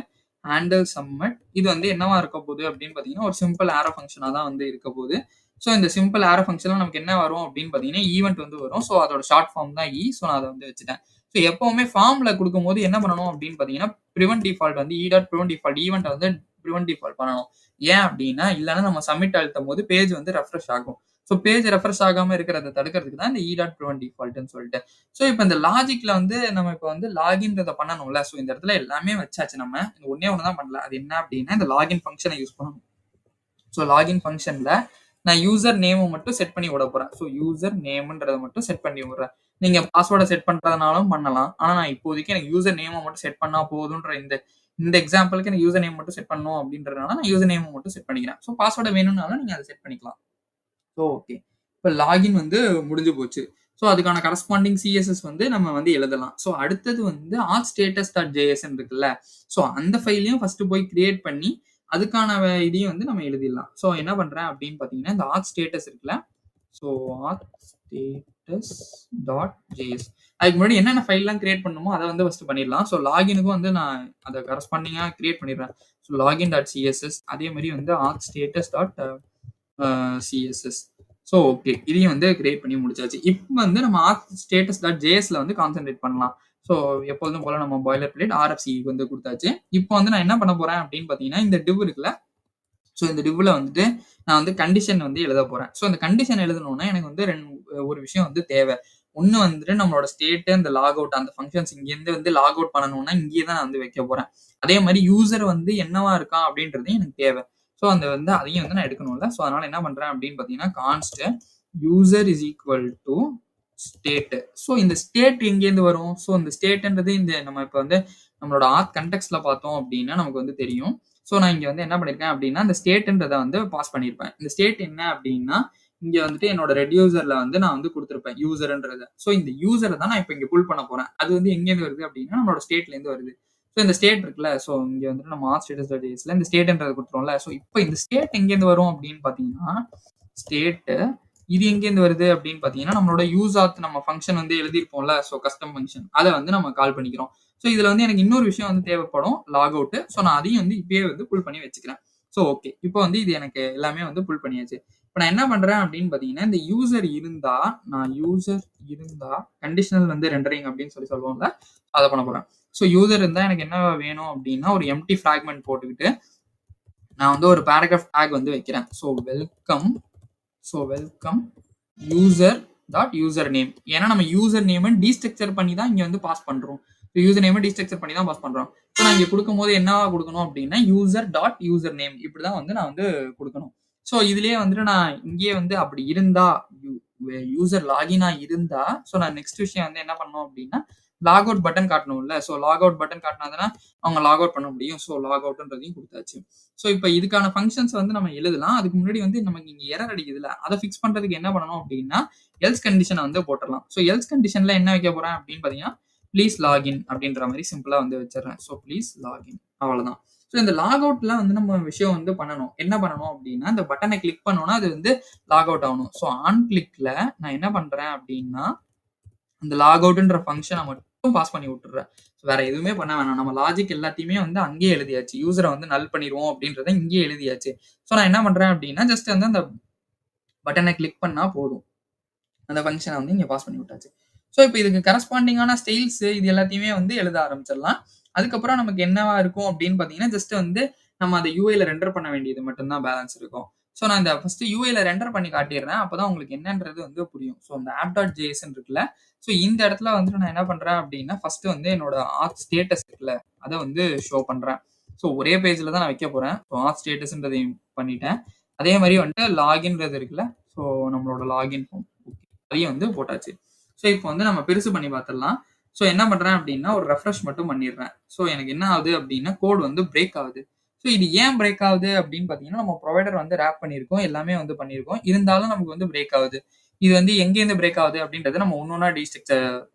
ஹேண்டில் சப்மிட் இது வந்து என்னவா இருக்க போகுது அப்படின்னு பார்த்தீங்கன்னா, ஒரு சிம்பிள் ஆரோ ஃபங்ஷனா தான் வந்து இருக்க போகுது. ஸோ இந்த சிம்பிள் ஆரோ ஃபங்ஷன்ல நமக்கு என்ன வரும் அப்படின்னு பார்த்தீங்கன்னா, ஈவென்ட் வந்து வரும். ஸோ அதோட ஷார்ட் ஃபார்ம் தான் ஸோ நான் அத வந்து வச்சுட்டேன். ஸோ எப்பவுமே ஃபார்ம்ல குடுக்கும்போது என்ன பண்ணணும் அப்படின்னு பார்த்தீங்கன்னா, பிரிவென்ட் டிஃபால்ட் வந்து e.prevent default ஈவென்ட்ட வந்து பிரிவென்ட் டிஃபால்ட் பண்ணணும். ஏன் அப்படின்னா, இல்லன்னா நம்ம சப்மிட் அழுத்தும்போது பேஜ் வந்து ரெஃப்ரெஷ் ஆகும். ஸோ பேஜ் ரெஃப்ரெஷ் ஆகாம இருக்கிறத தடுக்கிறதுக்கு தான் இந்த e.prevent defaultன்னு சொல்லிட்டு. ஸோ இப்ப இந்த லாஜிக்ல வந்து நம்ம இப்ப வந்து லாகின்றத பண்ணணும்ல. ஸோ இந்த இடத்துல எல்லாமே வச்சாச்சு நம்ம. இந்த ஒண்ணே ஒண்ணு தான் பண்ணல. அது என்ன அப்படின்னா, இந்த லாகின் ஃபங்ஷன யூஸ் பண்ணணும். ஸோ லாகின் ஃபங்ஷன்ல நான் யூசர் நேம மட்டும் செட் பண்ணி விட போறேன். ஸோ யூசர் நேம்ன்றத மட்டும் செட் பண்ணி விடுறேன். நீங்க பாஸ்வேர்ட செட் பண்றதுனாலும் பண்ணலாம். ஆனா நான் இப்போதைக்கு எனக்கு யூசர் நேம மட்டும் செட் பண்ணா போதுன்ற இந்த இந்த எக்ஸாம்பிளுக்கு எனக்கு யூசர் நேம் மட்டும் செட் பண்ணணும் அப்படின்றதுனால நான் யூசர் நேம மட்டும் செட் பண்ணிக்கிறேன். ஸோ பாஸ்வேர்ட வேணும்னாலும் நீங்க அத செட் பண்ணிக்கலாம். So okay. இப்ப லாகின் வந்து முடிஞ்சு போச்சு. ஸோ அதுக்கான கரஸ்பாண்டிங் சிஎஸ்எஸ் வந்து நம்ம வந்து எழுதலாம். ஸோ அடுத்தது வந்து auth-status.jsன்னு இருக்குல்ல. ஸோ அந்த ஃபைலையும் ஃபர்ஸ்ட் போய் கிரியேட் பண்ணி அதுக்கான இதையும் வந்து நம்ம எழுதிடலாம். ஸோ என்ன பண்றேன் அப்படின்னு பார்த்தீங்கன்னா, இந்த auth status இருக்குல்ல. ஸோ auth-status.js அதுக்கு முன்னாடி என்னென்ன ஃபைல்லாம் கிரியேட் பண்ணணுமோ அதை வந்து ஃபர்ஸ்ட் பண்ணிடலாம். ஸோ லாகினுக்கும் வந்து நான் அதை கரஸ்பாண்டிங்கா கிரியேட் பண்ணிடுறேன். ஸோ login.css அதே மாதிரி வந்து auth-status.css ஸோ ஓகே. இதையும் வந்து கிரியேட் பண்ணி முடிச்சாச்சு. இப்போ வந்து நம்ம auth-status.jsல வந்து கான்சென்ட்ரேட் பண்ணலாம். ஸோ எப்பொழுதும் போல நம்ம பாய்லர் பிளேட் RFC வந்து கொடுத்தாச்சு. இப்போ வந்து நான் என்ன பண்ண போறேன் அப்படின்னு பார்த்தீங்கன்னா, இந்த div இருக்குல்ல. ஸோ இந்த divல வந்துட்டு நான் வந்து கண்டிஷன் வந்து எழுத போறேன். ஸோ இந்த கண்டிஷன் எழுதணும்னா எனக்கு வந்து ஒரு விஷயம் வந்து தேவை. ஒண்ணு வந்துட்டு நம்மளோட ஸ்டேட் அந்த லாக் அவுட் அந்த ஃபங்க்ஷன்ஸ் இங்கேருந்து வந்து லாக் அவுட் பண்ணணும்னா இங்கேயே தான் நான் வந்து வைக்க போறேன். அதே மாதிரி யூசர் வந்து என்னவா இருக்கான் அப்படின்றதையும் எனக்கு தேவை. ஸோ அந்த வந்து அதையும் வந்து நான் எடுக்கணும்ல. ஸோ அதனால என்ன பண்றேன் அப்படின்னு பார்த்தீங்கன்னா, const user is equal to state. So இந்த ஸ்டேட் எங்கேருந்து வரும்? ஸோ இந்த ஸ்டேட்ன்றது இந்த நம்ம இப்போ வந்து நம்மளோட ஆத் கண்டெக்ஸ்ட்ல பார்த்தோம் அப்படின்னா நமக்கு வந்து தெரியும். ஸோ நான் இங்க வந்து என்ன பண்ணிருக்கேன் அப்படின்னா, இந்த ஸ்டேட்ன்றதை வந்து பாஸ் பண்ணியிருப்பேன். இந்த ஸ்டேட் என்ன அப்படின்னா, இங்க வந்துட்டு என்னோட ரெடியூசர்ல வந்து நான் வந்து கொடுத்துருப்பேன் யூசர்ன்றத. ஸோ இந்த யூசரை தான் நான் இப்போ இங்க புல் பண்ண போறேன். அது வந்து எங்கேருந்து வருது அப்படின்னா, நம்மளோட ஸ்டேட்ல இருந்து வருது. ஸோ இந்த ஸ்டேட் இருக்குல்ல. ஸோ இங்க வந்துட்டு நம்ம auth-status.jsல இந்த ஸ்டேட்ன்றதை கொடுத்துருவோம்ல. ஸோ இப்போ இந்த ஸ்டேட் எங்கேருந்து வரும் அப்படின்னு பாத்தீங்கன்னா, ஸ்டேட் இது எங்கேருந்து வருது அப்படின்னு பாத்தீங்கன்னா, நம்மளோட யூஸ் ஆத் நம்ம ஃபங்க்ஷன் வந்து எழுதியிருப்போம்ல. ஸோ கஸ்டம் ஃபங்க்ஷன் அதை வந்து நம்ம கால் பண்ணிக்கிறோம். ஸோ இதுல வந்து எனக்கு இன்னொரு விஷயம் வந்து தேவைப்படும், லாக் அவுட். ஸோ நான் அதையும் வந்து இப்பயே வந்து புல் பண்ணி வச்சுக்கிறேன். So okay. இப்போ வந்து இது எனக்கு எல்லாமே வந்து புல் பண்ணியாச்சு. இப்போ நான் என்ன பண்றேன் அப்படின்னு பாத்தீங்கன்னா, இந்த யூசர் இருந்தா கண்டிஷனல் வந்து ரெண்டரிங் அப்படின்னு சொல்லுவோம்ல, அதை பண்ண போறேன். ஸோ யூசர் இருந்தா எனக்கு என்ன வேணும் அப்படின்னா, ஒரு எம்டி ஃபிராக்மெண்ட் போட்டுக்கிட்டு நான் வந்து ஒரு பேராகிராஃப் டேக் வந்து வைக்கிறேன். So welcome user dot user name. ஏன்னா நம்ம யூசர் நேம் டீஸ்ட்ரக்சர் பண்ணி தான் இங்க வந்து பாஸ் பண்றோம். யூசர் நேம் டீஸ்ட்ரக்சர் பண்ணி தான் பாஸ் பண்றோம். ஸோ நான் இங்க கொடுக்கும்போது என்னவா கொடுக்கணும் அப்படின்னா, யூசர் டாட் யூசர் நேம் இப்படிதான் வந்து நான் வந்து கொடுக்கணும். ஸோ இதுலயே வந்துட்டு நான் இங்கேயே வந்து அப்படி இருந்தா யூசர் லாகினா இருந்தா, ஸோ நான் நெக்ஸ்ட் விஷயம் வந்து என்ன பண்ணணும் அப்படின்னா, லாக் அவுட் பட்டன் காட்டணும்ல. ஸோ லாக் அவுட் பட்டன் காட்டினாதான் அவங்க லாக் அவுட் பண்ண முடியும். ஸோ லாக் அவுட்ன்றதையும் கொடுத்தாச்சு. ஸோ இப்போ இதுக்கான ஃபங்க்ஷன்ஸ் வந்து நம்ம எழுதலாம். அதுக்கு முன்னாடி வந்து நமக்கு இங்க எரர் அடிக்குதுல, அதை ஃபிக்ஸ் பண்றதுக்கு என்ன பண்ணணும் அப்படின்னா, எல்ஸ் கண்டிஷனை வந்து போட்டுடலாம். ஸோ எல்ஸ் கண்டிஷன்ல என்ன வைக்க போறேன் அப்படின்னு பாத்தீங்கன்னா, ப்ளீஸ் லாகின் அப்படின்ற மாதிரி சிம்பிளா வந்து வச்சிடறேன். ஸோ ப்ளீஸ் லாகின் அவ்வளவுதான். ஸோ இந்த லாக் அவுட்ல வந்து நம்ம விஷயம் வந்து பண்ணணும். என்ன பண்ணணும் அப்படின்னா, இந்த பட்டனை கிளிக் பண்ணோம்னா அது வந்து லாக் அவுட் ஆகணும். ஸோ ஆன் கிளிக்ல நான் என்ன பண்றேன் அப்படின்னா, அந்த லாக் அவுட்ன்ற ஃபங்க்ஷனை மட்டும் பாஸ் பண்ணி விட்டுறேன். வேற எதுவுமே பண்ண வேணாம். நம்ம லாஜிக் எல்லாத்தையுமே வந்து அங்கேயே எழுதியாச்சு. யூசரை வந்து நல் பண்ணிடுவோம் அப்படின்றத இங்கேயே எழுதியாச்சு. ஸோ நான் என்ன பண்றேன் அப்படின்னா, ஜஸ்ட் வந்து அந்த பட்டனை கிளிக் பண்ணா போதும். அந்த ஃபங்க்ஷனை வந்து இங்க பாஸ் பண்ணி விட்டாச்சு. ஸோ இப்போ இதுக்கு கரஸ்பாண்டிங்கான ஸ்டைல்ஸ் இது எல்லாத்தையுமே வந்து எழுத ஆரம்பிச்சிடலாம். அதுக்கப்புறம் நமக்கு என்னவா இருக்கும் அப்படின்னு பாத்தீங்கன்னா, ஜஸ்ட் வந்து நம்ம அதை யூஐல ரெண்டர் பண்ண வேண்டியது மட்டும்தான் பேலன்ஸ் இருக்கும். ஸோ நான் இந்த ஃபர்ஸ்ட் யூஐல ரெண்டர் பண்ணி காட்டிடுறேன். அப்பதான் உங்களுக்கு என்னன்றது வந்து புரியும். ஸோ இந்த app.js இருக்குல்ல. ஸோ இந்த இடத்துல வந்துட்டு நான் என்ன பண்றேன் அப்படின்னா, ஃபர்ஸ்ட் வந்து என்னோட ஆத் ஸ்டேட்டஸ் இருக்குல்ல, அத வந்து ஷோ பண்றேன். ஸோ ஒரே பேஜ்ல தான் நான் வைக்க போறேன். ஸோ ஆத் ஸ்டேட்டஸ்ன்றதையும் பண்ணிட்டேன். அதே மாரி வந்துட்டு லாகின்றது இருக்குல்ல. ஸோ நம்மளோட லாகின் ஃபார்ம். ஓகே. அதையும் வந்து போட்டாச்சு. ஸோ இப்போ வந்து நம்ம பெருசு பண்ணி பார்த்துடலாம். ஸோ என்ன பண்றேன் அப்படின்னா, ஒரு ரெஃப்ரெஷ் மட்டும் பண்ணிடுறேன். ஸோ எனக்கு என்ன ஆகுது அப்படின்னா, கோட் வந்து பிரேக் ஆகுது. ஸோ இது ஏன் பிரேக் ஆகுது அப்படின்னு பார்த்தீங்கன்னா, நம்ம ப்ரொவைடர் வந்து ரேப் பண்ணியிருக்கோம். எல்லாமே வந்து பண்ணியிருக்கோம். இருந்தாலும் நமக்கு வந்து பிரேக் ஆகுது. இது வந்து எங்கேருந்து பிரேக் ஆகுது அப்படின்றத நம்ம ஒன்னொன்னா டீஸ்ட்ரக்சர்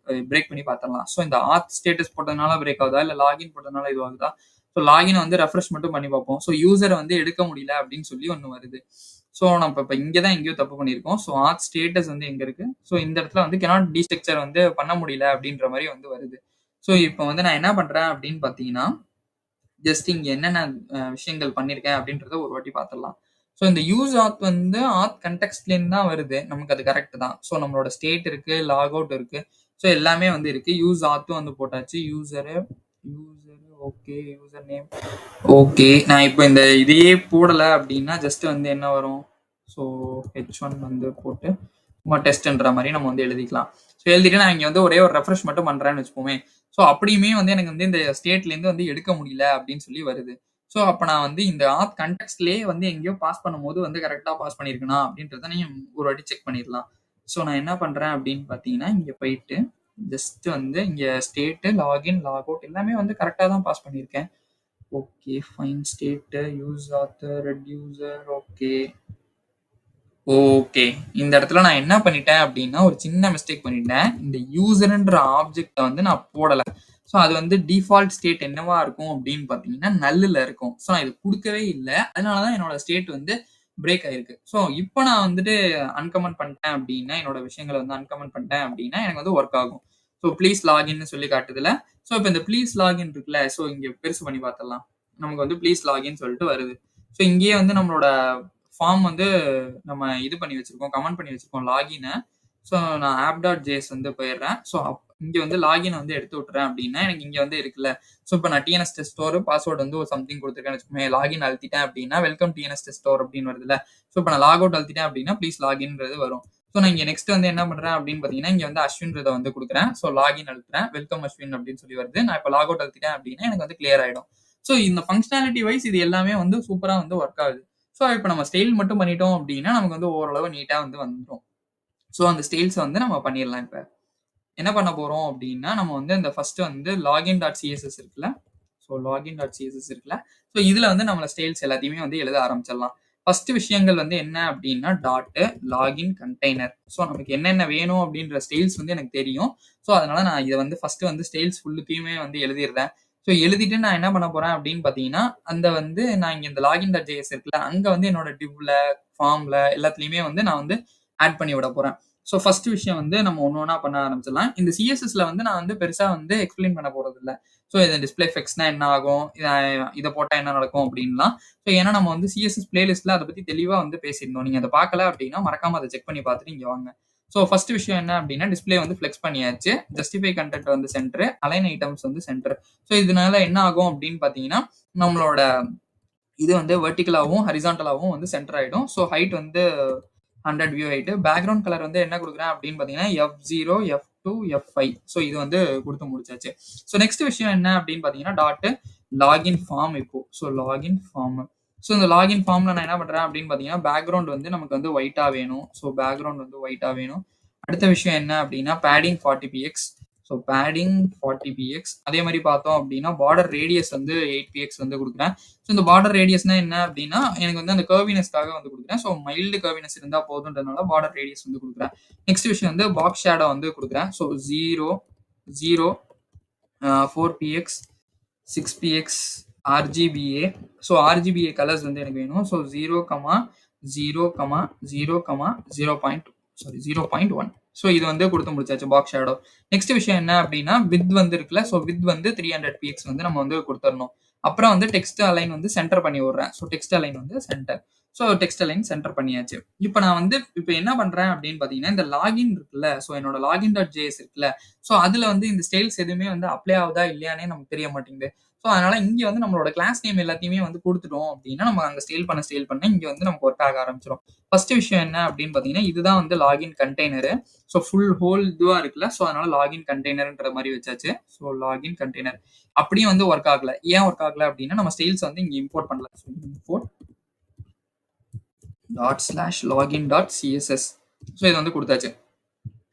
பிரேக் பண்ணி பார்த்துடலாம். ஸோ இந்த ஆத் ஸ்டேட்டஸ் போட்டதுனால பிரேக் ஆகுதா, இல்ல லாகின் போட்டதுனால இது ஆகுதா? ஸோ லாகின் வந்து ரெஃப்ரெஷ் மட்டும் பண்ணி பார்ப்போம். ஸோ யூசரை வந்து எடுக்க முடியல அப்படின்னு சொல்லி ஒன்று வருது. ஸோ நம்ம இப்போ இங்கே தான் எங்கேயோ தப்பு பண்ணியிருக்கோம். ஸோ ஆத் ஸ்டேட்டஸ் வந்து எங்க இருக்கு? ஸோ இந்த இடத்துல வந்து cannot டீஸ்ட்ரக்சர் வந்து பண்ண முடியல அப்படின்ற மாதிரி வந்து வருது. ஸோ இப்போ வந்து நான் என்ன பண்றேன் அப்படின்னு பார்த்தீங்கன்னா, ஜஸ்ட் இங்க என்னென்ன விஷயங்கள் பண்ணியிருக்கேன் அப்படின்றத ஒரு வாட்டி பார்த்துடலாம். ஸோ இந்த யூஸ் ஆத் வந்து ஆத் கண்டெக்ஸ்ட்லேருந்து தான் வருது. நமக்கு அது கரெக்ட் தான். ஸோ நம்மளோட ஸ்டேட் இருக்கு, லாக் அவுட் இருக்கு. ஸோ எல்லாமே வந்து இருக்கு. யூஸ் ஆத்தும் வந்து போட்டாச்சு. User okay, user name okay. நான் இப்போ இந்த இதையே போடல அப்படின்னா ஜஸ்ட் வந்து என்ன வரும்? ஸோ H1 வந்து போட்டு சும்மா டெஸ்ட்ன்ற மாதிரி நம்ம வந்து எழுதிக்கலாம். ஸோ எழுதிட்டு நான் இங்கே வந்து ஒரே ஒரு ரெஃப்ரெஷ் மட்டும் பண்றேன்னு வச்சுப்போமே. ஸோ அப்படியுமே வந்து எனக்கு வந்து இந்த ஸ்டேட்லேருந்து வந்து எடுக்க முடியல அப்படின்னு சொல்லி வருது. ஸோ அப்போ நான் வந்து இந்த ஆத் கண்டெக்ஸ்ட்லேயே வந்து எங்கேயோ பாஸ் பண்ணும்போது வந்து கரெக்டாக பாஸ் பண்ணியிருக்கனா அப்படின்றத நீங்கள் ஒரு வாட்டி செக் பண்ணிடலாம். ஸோ நான் என்ன பண்றேன் அப்படின்னு பார்த்தீங்கன்னா, இங்கே போயிட்டு ஜஸ்ட் வந்து இங்கே ஸ்டேட்டு, லாகின், லாக் அவுட் எல்லாமே வந்து கரெக்டாக தான் பாஸ் பண்ணியிருக்கேன். Okay, fine. State, use author, red user, okay. Okay. இந்த இடத்துல நான் என்ன பண்ணிட்டேன் அப்படின்னா, ஒரு சின்ன மிஸ்டேக் பண்ணிட்டேன். இந்த யூசர்ன்ற ஆப்ஜெக்ட்ட வந்து நான் போடல. ஸோ அது வந்து டிஃபால்ட் ஸ்டேட் என்னவா இருக்கும் அப்படின்னு பார்த்தீங்கன்னா, நல்லுல இருக்கும். ஸோ நான் இது குடுக்கவே இல்ல. அதனால தான் என்னோட ஸ்டேட் வந்து பிரேக் ஆயிருக்கு. ஸோ இப்போ நான் வந்துட்டு அன்கமெண்ட் பண்ணிட்டேன் அப்படின்னா, என்னோட விஷயங்கள வந்து அன்கமெண்ட் பண்ணிட்டேன் அப்படின்னா, எனக்கு வந்து ஒர்க் ஆகும். ஸோ ப்ளீஸ் லாகின்னு சொல்லி காட்டுதுல. ஸோ இப்போ இந்த ப்ளீஸ் லாகின் இருக்குல்ல, ஸோ இங்க பெருசு பண்ணி பார்த்துடலாம். நமக்கு வந்து ப்ளீஸ் லாகின் சொல்லிட்டு வருது. ஸோ இங்கேயே வந்து நம்மளோட ஃபார்ம் வந்து நம்ம இது பண்ணி வச்சிருக்கோம், கமெண்ட் பண்ணி வச்சிருக்கோம் லாகின. ஸோ நான் app.js வந்து போயிடுறேன். ஸோ இங்க வந்து லாகின் வந்து எடுத்து விட்டுறேன் அப்படின்னா எனக்கு இங்க வந்து இருக்குல்ல. ஸோ இப்போ நான் டிஎன்எஸ் டெஸ்ட் ஸ்டோர் பாஸ்வேர்டு வந்து ஒரு சம்திங் கொடுத்துருக்கேன்னு வச்சுக்கோங்க. லாகின் அழுத்திட்டேன் அப்படின்னா வெல்கம் டிஎன்எஸ் டெஸ்ட் ஸ்டோர் அப்படின்னு வருதுல்ல. ஸோ இப்போ நான் லாக் அவுட் அழுத்திட்டேன் அப்படின்னா ப்ளீஸ் லாகின்றது வரும். ஸோ நான் இங்க நெக்ஸ்ட் வந்து என்ன பண்றேன் அப்படின்னு பார்த்தீங்கன்னா, இங்க வந்து அஸ்வின்றத வந்து கொடுக்குறேன். ஸோ லாகின் அழுத்துறேன், வெல்கம் அஸ்வின் அப்படின்னு சொல்லி வருது. நான் இப்போ லாக் அவுட் அழுத்திட்டேன் அப்படின்னா எனக்கு வந்து கிளியர் ஆயிடும். ஸோ இந்த ஃபங்க்ஷனாலிட்டி வைஸ் இது எல்லாமே வந்து சூப்பரா வந்து ஒர்க் ஆகுது. ஸோ இப்போ நம்ம ஸ்டைல் மட்டும் பண்ணிட்டோம் அப்படின்னா நமக்கு வந்து ஓரளவு நீட்டா வந்து வந்துடும். ஸோ அந்த ஸ்டைல்ஸ் வந்து நம்ம பண்ணிடலாம். இப்போ என்ன பண்ண போறோம் அப்படின்னா, நம்ம வந்து இந்த ஃபர்ஸ்ட் வந்து login.css இருக்குல்ல. ஸோ login.css இருக்குல்ல. ஸோ இதுல வந்து நம்மள ஸ்டைல்ஸ் எல்லாத்தையுமே வந்து எழுத ஆரம்பிச்சிடலாம். ஃபர்ஸ்ட் விஷயங்கள் வந்து என்ன அப்படின்னா டாட் லாகின் கண்டெய்னர். ஸோ நமக்கு என்னென்ன வேணும் அப்படின்ற ஸ்டைல்ஸ் வந்து எனக்கு தெரியும். ஸோ அதனால நான் இதை வந்து ஃபர்ஸ்ட் வந்து ஸ்டைல்ஸ் ஃபுல்லுத்தையுமே வந்து எழுதிடுறேன். ஸோ எழுதிட்டு நான் என்ன பண்ண போறேன் அப்படின்னு பார்த்தீங்கன்னா, அந்த வந்து நான் இங்க இந்த login.js இருக்குல்ல, அங்க வந்து என்னோட divல, ஃபார்ம்ல எல்லாத்துலயுமே வந்து நான் வந்து ஆட் பண்ணி விட போறேன். ஸோ ஃபர்ஸ்ட் விஷயம் வந்து நம்ம ஒண்ணா பண்ண ஆரம்பிச்சிடலாம். இந்த சிஎஸ்எஸ்ல வந்து நான் வந்து பெருசா வந்து எக்ஸ்பிளைன் பண்ண போறது இல்ல. ஸோ இந்த டிஸ்பிளே எஃபெக்ட்ஸ்னா என்ன ஆகும், இதை போட்டா என்ன நடக்கும் அப்படின்லாம். ஸோ ஏன்னா நம்ம வந்து சிஎஸ்எஸ் பிளேலிஸ்ட்ல அதை பத்தி தெளிவா வந்து பேசியிருந்தோம். நீங்க அதை பார்க்கல அப்படின்னா மறக்காம அதை செக் பண்ணி பார்த்துட்டு இங்க வாங்க. ஸோ ஃபர்ஸ்ட் விஷயம் என்ன அப்படின்னா, டிஸ்பிளே வந்து ஃபிளெக்ஸ் பண்ணியாச்சு. ஜஸ்டிஃபை கண்டென்ட் வந்து சென்டர், அலைன் ஐட்டம்ஸ் வந்து சென்டர். ஸோ இதனால என்ன ஆகும் அப்படின்னு பாத்தீங்கன்னா, நம்மளோட இது வந்து வெர்டிகலாவும் ஹரிசாண்டலாவும் வந்து சென்டர் ஆயிடும். ஸோ ஹைட் வந்து 100 வியூ ஹைட். பேக்ரவுண்ட் கலர் வந்து என்ன கொடுக்குறேன் அப்படின்னு பாத்தீங்கன்னா F0, F2, F5. ஸோ இது வந்து கொடுத்து முடிச்சாச்சு. ஸோ நெக்ஸ்ட் விஷயம் என்ன அப்படின்னு பாத்தீங்கன்னா டாட் லாகின் ஃபார்ம். இப்போ ஸோ லாகின் ஃபார்ம். ஸோ இந்த லாகின் ஃபார்ம்ல நான் என்ன பண்றேன் அப்படின்னு பாத்தீங்கன்னா, பேக்ரவுண்ட் வந்து நமக்கு வந்து ஒயிட்டா வேணும். ஸோ பேக்ரவுண்ட் வந்து ஒயிட்டா வேணும். அடுத்த விஷயம் என்ன அப்படின்னா padding 40px. So padding 40px. அதே மாதிரி பார்த்தோம் அப்படின்னா பார்டர் ரேடியஸ் வந்து 8px வந்து கொடுக்குறேன். ஸோ இந்த பார்டர் ரேடியஸ்னா என்ன அப்படின்னா, எனக்கு வந்து அந்த கர்வினஸ்க்காக வந்து கொடுக்குறேன். ஸோ மைல்டு கர்வினஸ் இருந்தா போதுன்றதுனால பார்டர் ரேடியஸ் வந்து கொடுக்குறேன். நெக்ஸ்ட் விஷயம் வந்து பாக்ஸ் ஷேடோ வந்து கொடுக்குறேன். So 0, 4px, 6px, RGBA. So RGBA colours வந்து எனக்கு வேணும். ஸோ 0,0,0,0.1. ஸோ இது வந்து கொடுத்து முடிச்சாச்சு பாக்ஸ் ஷேடோ. நெக்ஸ்ட் விஷயம் என்ன அப்படின்னா, வித் வந்து இருக்குல்ல. ஸோ வித் வந்து 300px வந்து நம்ம வந்து கொடுத்துடணும். அப்புறம் வந்து டெக்ஸ்ட் அலைன் வந்து சென்டர் பண்ணி விடுறேன். ஸோ டெக்ஸ்ட் அலைன் வந்து center. So text align center பண்ணியாச்சு. இப்போ நான் வந்து இப்போ என்ன பண்றேன் அப்படின்னு பாத்தீங்கன்னா, இந்த லாகின் இருக்குல்ல. ஸோ என்னோட login.js இருக்குல்ல. ஸோ அதுல வந்து இந்த ஸ்டைல்ஸ் எதுவுமே வந்து அப்ளை ஆகுதா இல்லையானே நமக்கு தெரிய மாட்டேங்குது. ஸோ அதனால இங்க வந்து நம்மளோட கிளாஸ் நேம் எல்லாத்தையுமே வந்து குடுத்துட்டோம் அப்படின்னா, நம்ம அங்க ஸ்டைல் பண்ண இங்க வந்து நமக்கு ஒர்க் ஆக ஆரம்பிச்சுரும். ஃபர்ஸ்ட் விஷயம் என்ன அப்படின்னு பார்த்தீங்கன்னா, இதுதான் வந்து login container. So full whole இதுவா இருக்குல்ல. ஸோ அதனால லாகின் கண்டெய்னர்ன்ற மாரி வச்சாச்சு. So login container. அப்படியும் வந்து ஒர்க் ஆகல. ஏன் ஒர்க் ஆகல அப்படின்னா, நம்ம ஸ்டைல்ஸ் வந்து இங்க இம்போர்ட் பண்ணல. So import ./login.css. ஸோ இது வந்து குடுத்தாச்சு.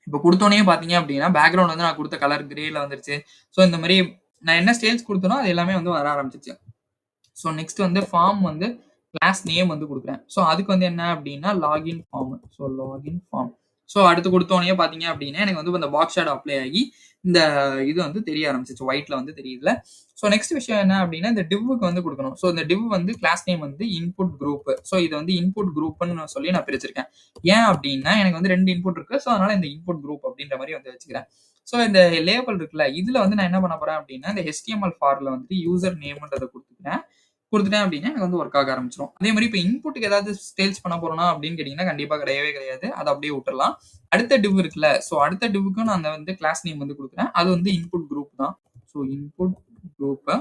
இப்போ குடுத்தோனே பார்த்தீங்க அப்படின்னா, பேக்கிரவுண்ட் வந்து நான் குடுத்த கலர் கிரேல வந்துருச்சு. ஸோ இந்த மாரி நான் என்ன ஸ்டைல்ஸ் குடுத்தனோ அது எல்லாமே வந்து வர ஆரம்பிச்சுருச்சு. ஸோ நெக்ஸ்ட் வந்து ஃபார்ம் வந்து கிளாஸ் நேம் வந்து குடுக்குறேன். ஸோ அதுக்கு வந்து என்ன அப்படின்னா, login form. So login form. So அடுத்து குடுத்தோனே பார்த்தீங்க அப்படின்னா, எனக்கு வந்து இந்த பாக்ஸ் ஷேடோ அப்ளை ஆகி இந்த இது வந்து தெரிய ஆரம்பிச்சுச்சு. ஒயிட்ல வந்து தெரியுதுல. ஸோ நெக்ஸ்ட் விஷயம் என்ன அப்படின்னா, இந்த டிவ்வுக்கு வந்து குடுக்கணும். ஸோ இந்த டிவ் வந்து கிளாஸ் நேம் வந்து இன்புட் குரூப். ஸோ இது வந்து இன்புட் குரூப்ன்னு சொல்லி நான் பிரிச்சிருக்கேன். ஏன் அப்படின்னா, எனக்கு வந்து 2 இன்புட் இருக்கு. ஸோ அதனால இந்த இன்புட் குரூப் அப்படின்ற மாரி வந்து வச்சுக்கிறேன். ஸோ இந்த லேபிள் இருக்குல்ல, இதுல வந்து நான் என்ன பண்ண போறேன் அப்படின்னா, இந்த HTML ஃபார்ல வந்து யூசர் நேம்ன்றத குடுத்துட்டேன் அப்படின்னா எனக்கு வந்து ஒர்க் ஆக ஆரம்பிச்சிரும். அதே மாரி இப்ப இன்புட்க்கு ஏதாவது ஸ்டைல்ஸ் பண்ண போறோம்னா அப்படின்னு கேட்டீங்கன்னா, கண்டிப்பா கிடையவே கிடையாது. அத அப்படியே விட்டுறலாம். அடுத்த டிவ் இருக்குல்ல, ஸோ அடுத்த டிவ்வுக்கும் நான் வந்து கிளாஸ் நேம் வந்து குடுக்குறேன். அது வந்து இன்புட் குரூப் தான். So input group.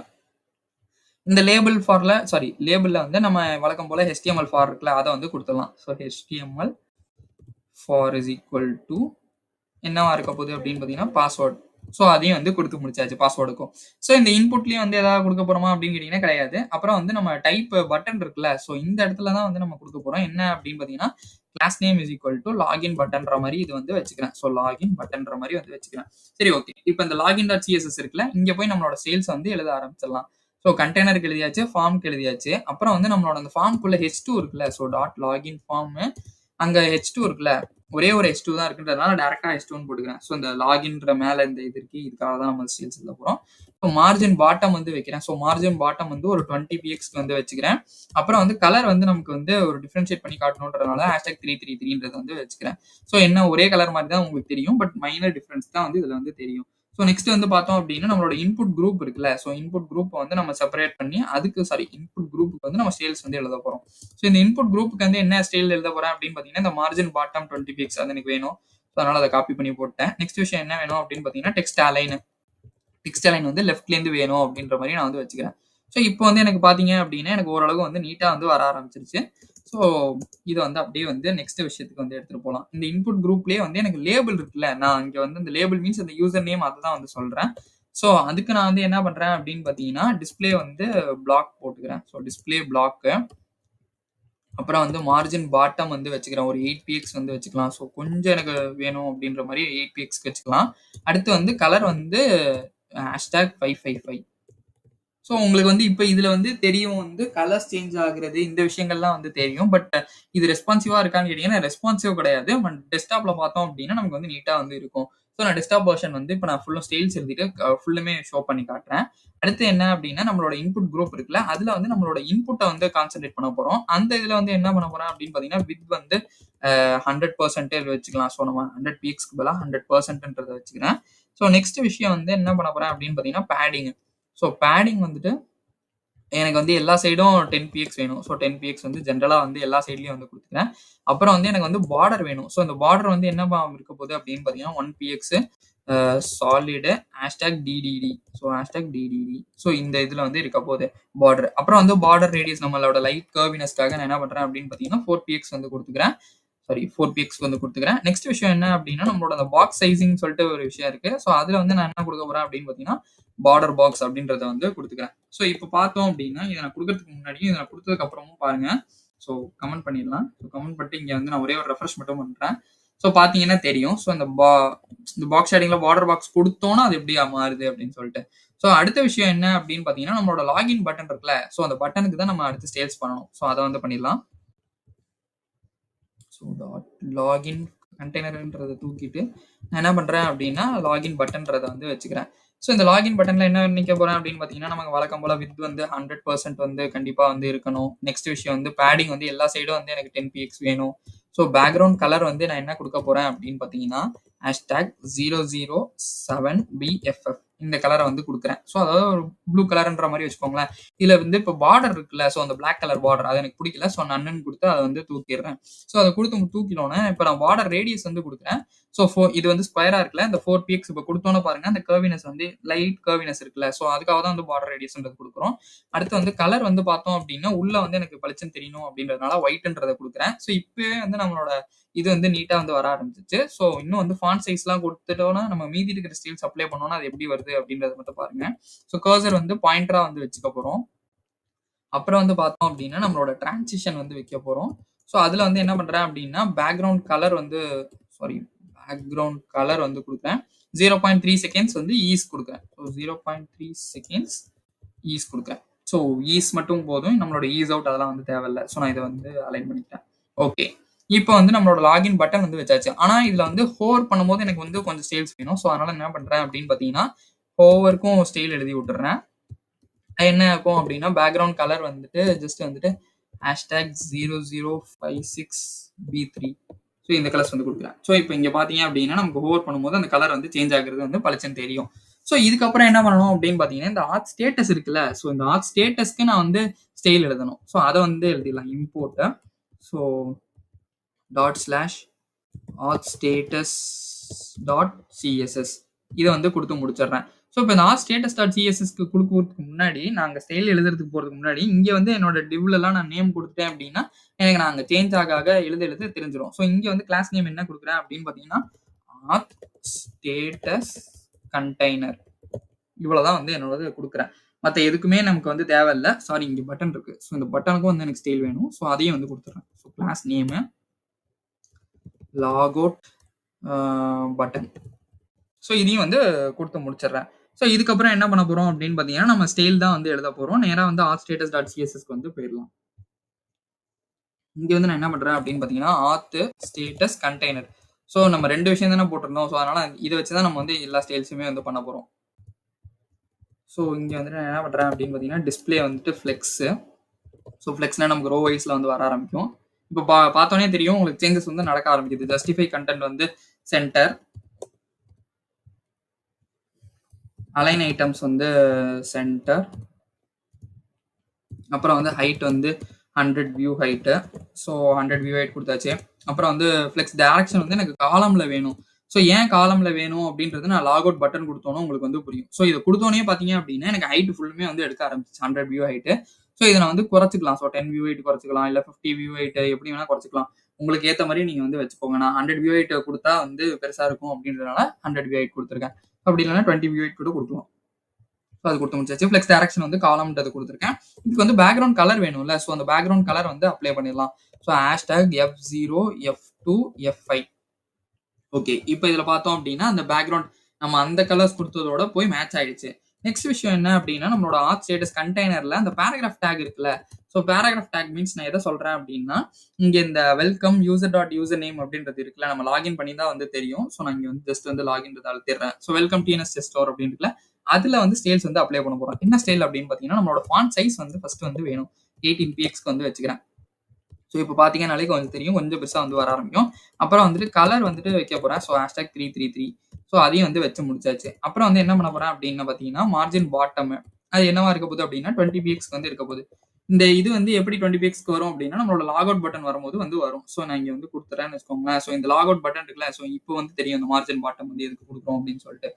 இந்த லேபிள்ல வந்து நம்ம வழக்கம் போல HTML ஃபார் இருக்குல்ல, அத வந்து குடுத்துடலாம். So HTML for is equal to என்னவா இருக்க போகுது அப்படின்னு பார்த்தீங்கன்னா, பாஸ்வேர்ட். ஸோ அதையும் வந்து குடுத்து முடிச்சாச்சு பாஸ்வேர்டுக்கும். ஸோ இந்த இன்புட்லயும் வந்து ஏதாவது குடுக்க போறோமா அப்படின்னு கேட்டீங்கன்னா கிடையாது. அப்புறம் வந்து நம்ம டைப் பட்டன் இருக்குல்ல, ஸோ இந்த இடத்துல தான் வந்து நம்ம குடுக்க போறோம். என்ன அப்படின்னு பார்த்தீங்கன்னா, class name is equal to login பட்டன்ற மாரி இது வந்து வச்சுக்கிறேன். ஸோ லாகின் பட்டன்ற மாரி வந்து வச்சுக்கிறேன். சரி, ஓகே. இப்ப இந்த லாகின்.css இருக்குல்ல, இங்க போய் நம்மளோட சேல்ஸ் வந்து எழுத ஆரம்பிச்சிடலாம். ஸோ கண்டெய்னருக்கு எழுதியாச்சு, ஃபார்ம்க்கு எழுதியாச்சு. அப்புறம் வந்து நம்மளோட அந்த ஃபார்ம்க்குள்ள H2 இருக்குல்ல, ஸோ டாட் லாகின் ஃபார்ம் அங்க H2 இருக்குல்ல, ஒரே ஒரு H2 தான் இருக்குன்றதுனால டைரக்டா H2ன்னு போட்டுக்கிறேன். ஸோ இந்த லாகின்ற மேல இந்த இது இருக்கு. இதுக்காக தான் நம்ம ஸ்டைல்ஸ் எழுத போறோம். ஸோ மார்ஜின் பாட்டம் வந்து வைக்கிறேன். ஸோ மார்ஜின் பாட்டம் வந்து ஒரு 20 pxக்கு வந்து வச்சுக்கிறேன். அப்புறம் வந்து கலர் வந்து நமக்கு வந்து ஒரு டிஃபரன்ஷியேட் பண்ணி காட்டணுன்றதுனால #333ன்றது வந்து வச்சுக்கிறேன். ஸோ என்ன ஒரே கலர் மாதிரி தான் உங்களுக்கு தெரியும். பட் மைனர் டிஃபரன்ஸ் தான் வந்து இதுல வந்து தெரியும். ஸோ நெக்ஸ்ட் வந்து பார்த்தோம் அப்படின்னா, நம்மளோட இன்புட் குரூப் இருக்குல்ல, ஸோ இன்புட் குரூப் வந்து நம்ம செப்பரேட் பண்ணி இன்புட் குரூப்புக்கு வந்து நம்ம ஸ்டைல்ஸ் வந்து எழுத போறோம். ஸோ இந்த இன்புட் குரூப்புக்கு வந்து என்ன ஸ்டைல் எழுத போறேன் அப்படின்னு பார்த்தீங்கன்னா, இந்த மார்ஜின் பாட்டம் 20 பிக்ஸ் அது எனக்கு வேணும். ஸோ அதனால அதை காப்பி பண்ணி போட்டேன். நெக்ஸ்ட் விஷயம் என்ன வேணும் அப்படின்னு பார்த்தீங்கன்னா, டெக்ஸ்ட் அலைன் வந்து லெஃப்ட்ல இருந்து வேணும் அப்படின்ற மாதிரி நான் வந்து வச்சுக்கிறேன். ஸோ இப்போ வந்து எனக்கு பார்த்தீங்க அப்படின்னா, எனக்கு ஓரளவு வந்து நீட்டா வந்து வர ஆரம்பிச்சிருச்சு. ஸோ இது வந்து அப்படியே வந்து நெக்ஸ்ட் விஷயத்துக்கு வந்து எடுத்துட்டு போகலாம். இந்த இன்புட் குரூப்லயே வந்து எனக்கு லேபிள் இருக்குல்ல, நான் இங்க வந்து இந்த லேபிள் மீன்ஸ் அந்த யூசர் நேம் அதுதான் வந்து சொல்றேன். ஸோ அதுக்கு நான் வந்து என்ன பண்றேன் அப்படின்னு பார்த்தீங்கன்னா, டிஸ்பிளே வந்து பிளாக் போட்டுக்கிறேன். So display block. அப்புறம் வந்து மார்ஜின் பாட்டம் வந்து வச்சுக்கிறேன். ஒரு 8 px வந்து வச்சுக்கலாம். ஸோ கொஞ்சம் எனக்கு வேணும் அப்படின்ற மாதிரி 8 pxக்கு வச்சுக்கலாம். அடுத்து வந்து கலர் வந்து #555. ஸோ உங்களுக்கு வந்து இப்ப இதுல வந்து தெரியும் வந்து கலர்ஸ் சேஞ்ச் ஆகுறது, இந்த விஷயங்கள்லாம் வந்து தெரியும். பட் இது ரெஸ்பான்சிவா இருக்கான்னு கேட்டீங்கன்னா, ரெஸ்பான்சிவ் கிடையாது. பட் டெஸ்க்டாப்ல பார்த்தோம் அப்படின்னா, நமக்கு வந்து நீட்டா வந்து இருக்கும். ஸோ நான் டெஸ்க்டாப் வெர்ஷன் வந்து இப்ப நான் ஃபுல்லும் ஸ்டைல்ஸ் எழுதிட்டு ஃபுல்லுமே ஷோ பண்ணி காட்டுறேன். அடுத்து என்ன அப்படின்னா, நம்மளோட இன்புட் குரூப் இருக்குல்ல, அதுல வந்து நம்மளோட இன்புட்ட வந்து கான்சன்ட்ரேட் பண்ண போறோம். அந்த இதுல வந்து என்ன பண்ண போறேன் அப்படின்னு பார்த்தீங்கன்னா, வித் வந்து 100% வச்சுக்கலாம். ஸோ நம்ம 100 pxக்கு பதிலா 100%ன்றத வச்சுக்கிறேன். ஸோ நெக்ஸ்ட் விஷயம் வந்து என்ன பண்ண போறேன் அப்படின்னு பார்த்தீங்கன்னா, பேடிங். ஸோ பேடிங் வந்துட்டு எனக்கு வந்து எல்லா சைடும் 10 px வேணும். ஸோ 10 px வந்து ஜென்ரலா வந்து எல்லா சைட்லயும் வந்து குடுத்துக்கிறேன். அப்புறம் வந்து எனக்கு வந்து பார்டர் வேணும். ஸோ அந்த பார்டர் வந்து என்னவா இருக்க போகுது அப்படின்னு பார்த்தீங்கன்னா, 1 px solid #DDD. So #DDD. So இந்த இதுல வந்து இருக்க போகுது பார்டர். அப்புறம் வந்து பார்டர் ரேடியஸ் நம்மளோட லைட் கர்வினஸ்க்காக நான் என்ன பண்றேன் அப்படின்னு பார்த்தீங்கன்னா, 4 px வந்து குடுத்துக்கிறேன். 4 px வந்து குடுத்துக்கிறேன். நெக்ஸ்ட் விஷயம் என்ன அப்படின்னா, நம்மளோட அந்த பாக்ஸ் சைசிங் சொல்லிட்டு ஒரு விஷயம் இருக்கு. ஸோ அதுல வந்து நான் என்ன குடுக்க போறேன் அப்படின்னு பார்த்தீங்கன்னா, பார்டர் பாக்ஸ் அப்படின்றத வந்து குடுத்துக்கிறேன். ஸோ இப்ப பார்த்தோம் அப்படின்னா, இத நான் குடுக்கறதுக்கு முன்னாடியும், இத நான் குடுத்ததுக்கு அப்புறமும் பாருங்க. ஸோ கமெண்ட் பண்ணிடலாம். ஸோ கமெண்ட் பண்ணிட்டு இங்க வந்து நான் ஒரே ஒரு ரெஃப்ரெஷ் மட்டும் பண்றேன். ஸோ பார்த்தீங்கன்னா தெரியும். ஸோ இந்த பாக்ஸ் ஷேடிங்ல பார்டர் பாக்ஸ் குடுத்தோம்னா அது எப்படி மாறுது அப்படின்னு சொல்லிட்டு. ஸோ அடுத்த விஷயம் என்ன அப்படின்னு பார்த்தீங்கன்னா, நம்மளோட லாகின் பட்டன் இருக்குல்ல, ஸோ அந்த பட்டனுக்கு தான் நம்ம அடுத்து ஸ்டைல்ஸ் பண்ணணும். ஸோ அத வந்து பண்ணிடலாம். ஸோ லாகின் கண்டெய்னர்ன்றதை தூக்கிட்டு நான் என்ன பண்றேன் அப்படின்னா, லாகின் பட்டன்றதை வந்து வச்சுக்கிறேன். ஸோ இந்த லாகின் பட்டன்ல என்ன நினைக்க போறேன் அப்படின்னு பார்த்தீங்கன்னா, நமக்கு வழக்கம் போல வித் வந்து 100% வந்து கண்டிப்பா வந்து இருக்கணும். நெக்ஸ்ட் விஷயம் வந்து பேடிங் வந்து எல்லா சைடும் வந்து எனக்கு 10 px வேணும். ஸோ பேக்ரவுண்ட் கலர் வந்து நான் என்ன கொடுக்க போறேன் அப்படின்னு பார்த்தீங்கன்னா, #007BFF. இந்த கலரை வந்து குடுக்குறேன். ஸோ அதாவது ஒரு ப்ளூ கலர்ன்ற மாரி வச்சுக்கோங்களேன். இதுல வந்து இப்ப பார்டர் இருக்குல்ல, ஸோ அந்த பிளாக் கலர் பார்டர் அது எனக்கு புடிக்கல. ஸோ நன்னுன்னு குடுத்து அத வந்து தூக்கிர்றேன். ஸோ அத குடுத்து தூக்கினோனே, இப்ப நான் பார்டர் ரேடியஸ் வந்து குடுக்குறேன். ஸோ இது வந்து ஸ்கொயரா இருக்குல்ல, இந்த 4 பீக்ஸ் இப்ப குடுத்தோனே பாருங்க, அந்த கர்வினஸ் வந்து லைட் கர்வினஸ் இருக்குல்ல, ஸோ அதுக்காக தான் வந்து பார்டர் ரேடியஸ்ன்றது குடுக்குறோம். அடுத்து வந்து கலர் வந்து பார்த்தோம் அப்டின்னா, உள்ள வந்து எனக்கு பளிச்சுன்னு தெரியணும் அப்டின்றதுனால ஒயிட்ன்றத குடுக்குறேன். ஸோ இப்பவே வந்து நம்மளோட இது வந்து நீட்டா வந்து வர ஆரம்பிச்சுச்சு. ஸோ இன்னும் வந்து ஃபாண்ட் சைஸ்லாம் குடுத்துட்டோம்னா, நம்ம மீதி இருக்கிற ஸ்டைல்ஸ் அப்ளை பண்ணோம்னா, அது எப்படி வருது அப்டின்றத மட்டும் பாருங்க. ஸோ கர்சர் வந்து பாயிண்டரா வந்து வச்சுக்க போறோம். அப்புறம் வந்து பார்த்தோம் அப்டின்னா, நம்மளோட டிரான்சிஷன் வந்து வைக்க போறோம். ஸோ அதுல வந்து என்ன பண்றேன் அப்டின்னா, பேக்கிரவுண்ட் கலர் வந்து சாரி பேக்கிரவுண்ட் கலர் வந்து குடுக்குறேன். 0.3 செகண்ட்ஸ் வந்து ஈஸ் குடுக்குறேன். ஸோ 0.3 செகண்ட்ஸ் ஈஸ் குடுக்குறேன். ஸோ ஈஸ் மட்டும் போதும். நம்மளோட ஈஸ் அவுட் அதெல்லாம் வந்து தேவையில்ல. ஸோ நான் இத வந்து அலைன் பண்ணிக்கிறேன். ஓகே. இப்போ வந்து நம்மளோட லாகின் பட்டன் வந்து வச்சாச்சு. ஆனா இதுல வந்து ஹோவர் பண்ணும்போது எனக்கு வந்து கொஞ்சம் ஸ்டைல்ஸ் வேணும். ஸோ அதனால என்ன பண்றேன் அப்டின்னு பார்த்தீங்கன்னா, ஹோவருக்கும் ஸ்டைல் எழுதி விட்டுர்றேன். என்ன ஆகும் அப்டின்னா, பேக்கிரவுண்ட் கலர் வந்துட்டு ஜஸ்ட் வந்துட்டு #0056B3 ஸோ இந்த கலர்ஸ் வந்து குடுக்குறேன். ஸோ இப்போ இங்க பார்த்தீங்க அப்டின்னா, நமக்கு ஹோவர் பண்ணும்போது அந்த கலர் வந்து சேஞ்ச் ஆகுறது வந்து பளிச்சுன்னு தெரியும். ஸோ இதுக்கப்புறம் என்ன பண்ணணும் அப்டின்னு பார்த்தீங்கன்னா, இந்த ஆர்ட் ஸ்டேட்டஸ் இருக்குல்ல, ஸோ இந்த ஆர்ட் ஸ்டேட்டஸ்க்கு நான் வந்து ஸ்டைல் எழுதணும். ஸோ அத வந்து எழுதிடலாம். Import so dot slash art status dot CSS இத வந்து குடுத்து முடிச்சிடுறேன். ஸோ இப்போ இந்த ஆர்ட் ஸ்டேட்டஸ் டாட் சிஎஸ்எஸ்க்கு குடுக்குறதுக்கு முன்னாடி, நான் அங்க ஸ்டைல் எழுதுறதுக்கு போறதுக்கு முன்னாடி, இங்க வந்து என்னோட டிவ்லலாம் நான் நேம் குடுத்துட்டேன் அப்டின்னா, எனக்கு நான் அங்க சேஞ்ச் ஆக எழுத தெரிஞ்சிரும். ஸோ இங்க வந்து கிளாஸ் நேம் என்ன குடுக்குறேன் அப்டின்னு பார்த்தீங்கன்னா, ஆர்ட் ஸ்டேட்டஸ் கண்டெய்னர் இவ்வளவுதான் வந்து என்னோடது குடுக்குறேன். மத்த எதுக்குமே நமக்கு வந்து தேவையில்ல. சாரி இங்க பட்டன் இருக்கு. ஸோ இந்த பட்டனுக்கும் வந்து எனக்கு ஸ்டைல் வேணும். ஸோ அதையும் வந்து குடுத்துடுறேன். So class name logout button. So இதையும் வந்து குடுத்து முடிச்சிடுறேன். ஸோ இதுக்கப்புறம் என்ன பண்ண போறோம் அப்டின்னு பார்த்தீங்கன்னா, நம்ம ஸ்டைல் தான் வந்து எழுத போறோம். நேரா வந்து ஆர்ட் ஸ்டேட்டஸ் டாட் சிஎஸ்எஸ்க்கு வந்து போயிரலாம். இங்க வந்து நான் என்ன பண்றேன் அப்டின்னு பார்த்தீங்கன்னா, ஆர்ட் ஸ்டேட்டஸ் கண்டெய்னர். ஸோ நம்ம 2 விஷயம் தானே போட்டிருந்தோம். ஸோ அதனால இத வச்சு தான் நம்ம வந்து எல்லா ஸ்டைல்ஸுமே வந்து பண்ண போறோம். ஸோ இங்க வந்துட்டு நான் என்ன பண்றேன் அப்டின்னு பார்த்தீங்கன்னா, டிஸ்ப்ளே வந்துட்டு ஃப்ளெக்ஸு. ஸோ ஃப்ளெக்ஸ்னா நமக்கு ரோ வைஸ்ல வந்து வர ஆரம்பிக்கும். இப்போ பார்த்தோனே தெரியும் உங்களுக்கு சேஞ்சஸ் வந்து நடக்க ஆரம்பிக்குது. ஜஸ்டிஃபை கண்டென்ட் வந்து சென்டர். அலைன் ஐட்டம்ஸ் வந்து சென்டர். அப்புறம் வந்து ஹைட் வந்து 100 view height. So 100 view height குடுத்தாச்சு. அப்புறம் வந்து ஃப்ளெக்ஸ் டைரக்ஷன் வந்து எனக்கு காலம்ல வேணும். ஸோ ஏன் காலம்ல வேணும் அப்டின்றது நான் லாக் அவுட் பட்டன் குடுத்தோனே உங்களுக்கு வந்து புரியும். ஸோ இத குடுத்தோனே பார்த்தீங்க அப்டின்னா, எனக்கு ஹைட் ஃபுல்லுமே வந்து எடுக்க ஆரம்பிச்சுச்சு 100 வியூ ஹைட். ஸோ இத நான் வந்து குறைச்சுக்கலாம். ஸோ 10 வியூ ஹைட் குறைச்சுக்கலாம். இல்ல 50 வியூ ஹைட் எப்படி வேணா குறைச்சுக்கலாம். உங்களுக்கு ஏத்த மாரி நீங்க வந்து வச்சுக்கோங்க. நான் 100 வியூ ஹைட் குடுத்தா வந்து பெருசா இருக்கும் அப்டின்றதுனால 100 வியூ ஹைட் குடுத்துருக்கேன். அப்படி இல்லன்னா 20 வியூ ஹைட் கூட குடுக்கலாம். ஸோ அது குடுத்து முடிச்சாச்சு. ஃப்ளெக்ஸ் டைரக்ஷன் வந்து காலம்ன்றது குடுத்துருக்கேன். இதுக்கு வந்து பேக்கிரவுண்ட் கலர் வேணும்ல. ஸோ அந்த பேக்கிரவுண்ட் கலர் வந்து அப்ளை பண்ணிடலாம். So #F0 F2 F5 okay. இப்போ இதுல பார்த்தோம் அப்டின்னா, அந்த பேக்கிரவுண்ட் நம்ம அந்த கலர்ஸ் குடுத்ததோட போய் மேட்ச் ஆயிடுச்சு. நெக்ஸ்ட் விஷயம் என்ன அப்டின்னா, நம்மளோட ஆர்ட் ஸ்டேட்டஸ் கண்டெய்னர்ல அந்த பேராகிராஃப் டாக் இருக்குல்ல. ஸோ பேராகிராஃப் டாக் மீன்ஸ் நான் எத சொல்றேன் அப்டின்னா, இங்க இந்த welcome user dot user name அப்டின்றது இருக்குல்ல. நம்ம லாகின் பண்ணி தான் வந்து தெரியும். ஸோ நான் இங்க வந்து ஜஸ்ட் வந்து லாகின்றத அழுத்திடுறேன். So welcome DNS test store அப்டின்னு இருக்குல்ல. அதுல வந்து ஸ்டைல்ஸ் வந்து அப்ளை பண்ண போறோம். என்ன ஸ்டைல் அப்டின்னு பார்த்தீங்கன்னா, நம்மளோட ஃபாண்ட் சைஸ் வந்து ஃபர்ஸ்ட் வந்து வேணும். 18 pxக்கு வந்து வச்சுக்கிறேன். ஸோ இப்போ பார்த்தீங்கன்னாலே கொஞ்சம் தெரியும். கொஞ்சம் பெருசா வந்து வர ஆரம்பிக்கும். அப்புறம் வந்துட்டு கலர் வந்துட்டு வைக்க போறேன். ஸோ #333 ஸோ அதையும் வந்து வச்சு முடிச்சாச்சு. அப்புறம் வந்து என்ன பண்ண போறேன் அப்டின்னு பார்த்தீங்கன்னா, மார்ஜின் பாட்டம் அது என்னவா இருக்க போகுது அப்டின்னா 20 pxக்கு வந்து இருக்க போகுது. இந்த இது வந்து எப்படி 20 pxக்கு வரும் அப்டின்னா, நம்மளோட லாக் அவுட் பட்டன் வரும்போது வந்து வரும். ஸோ நான் இங்க வந்து குடுத்துறேன்னு வச்சுக்கோங்களேன். ஸோ இந்த லாக் அவுட் பட்டன் இருக்குல்ல. ஸோ இப்போ வந்து தெரியும் இந்த மார்ஜின் பாட்டம் வந்து எதுக்கு குடுக்குறோம் அப்டின்னு சொல்லிட்டு.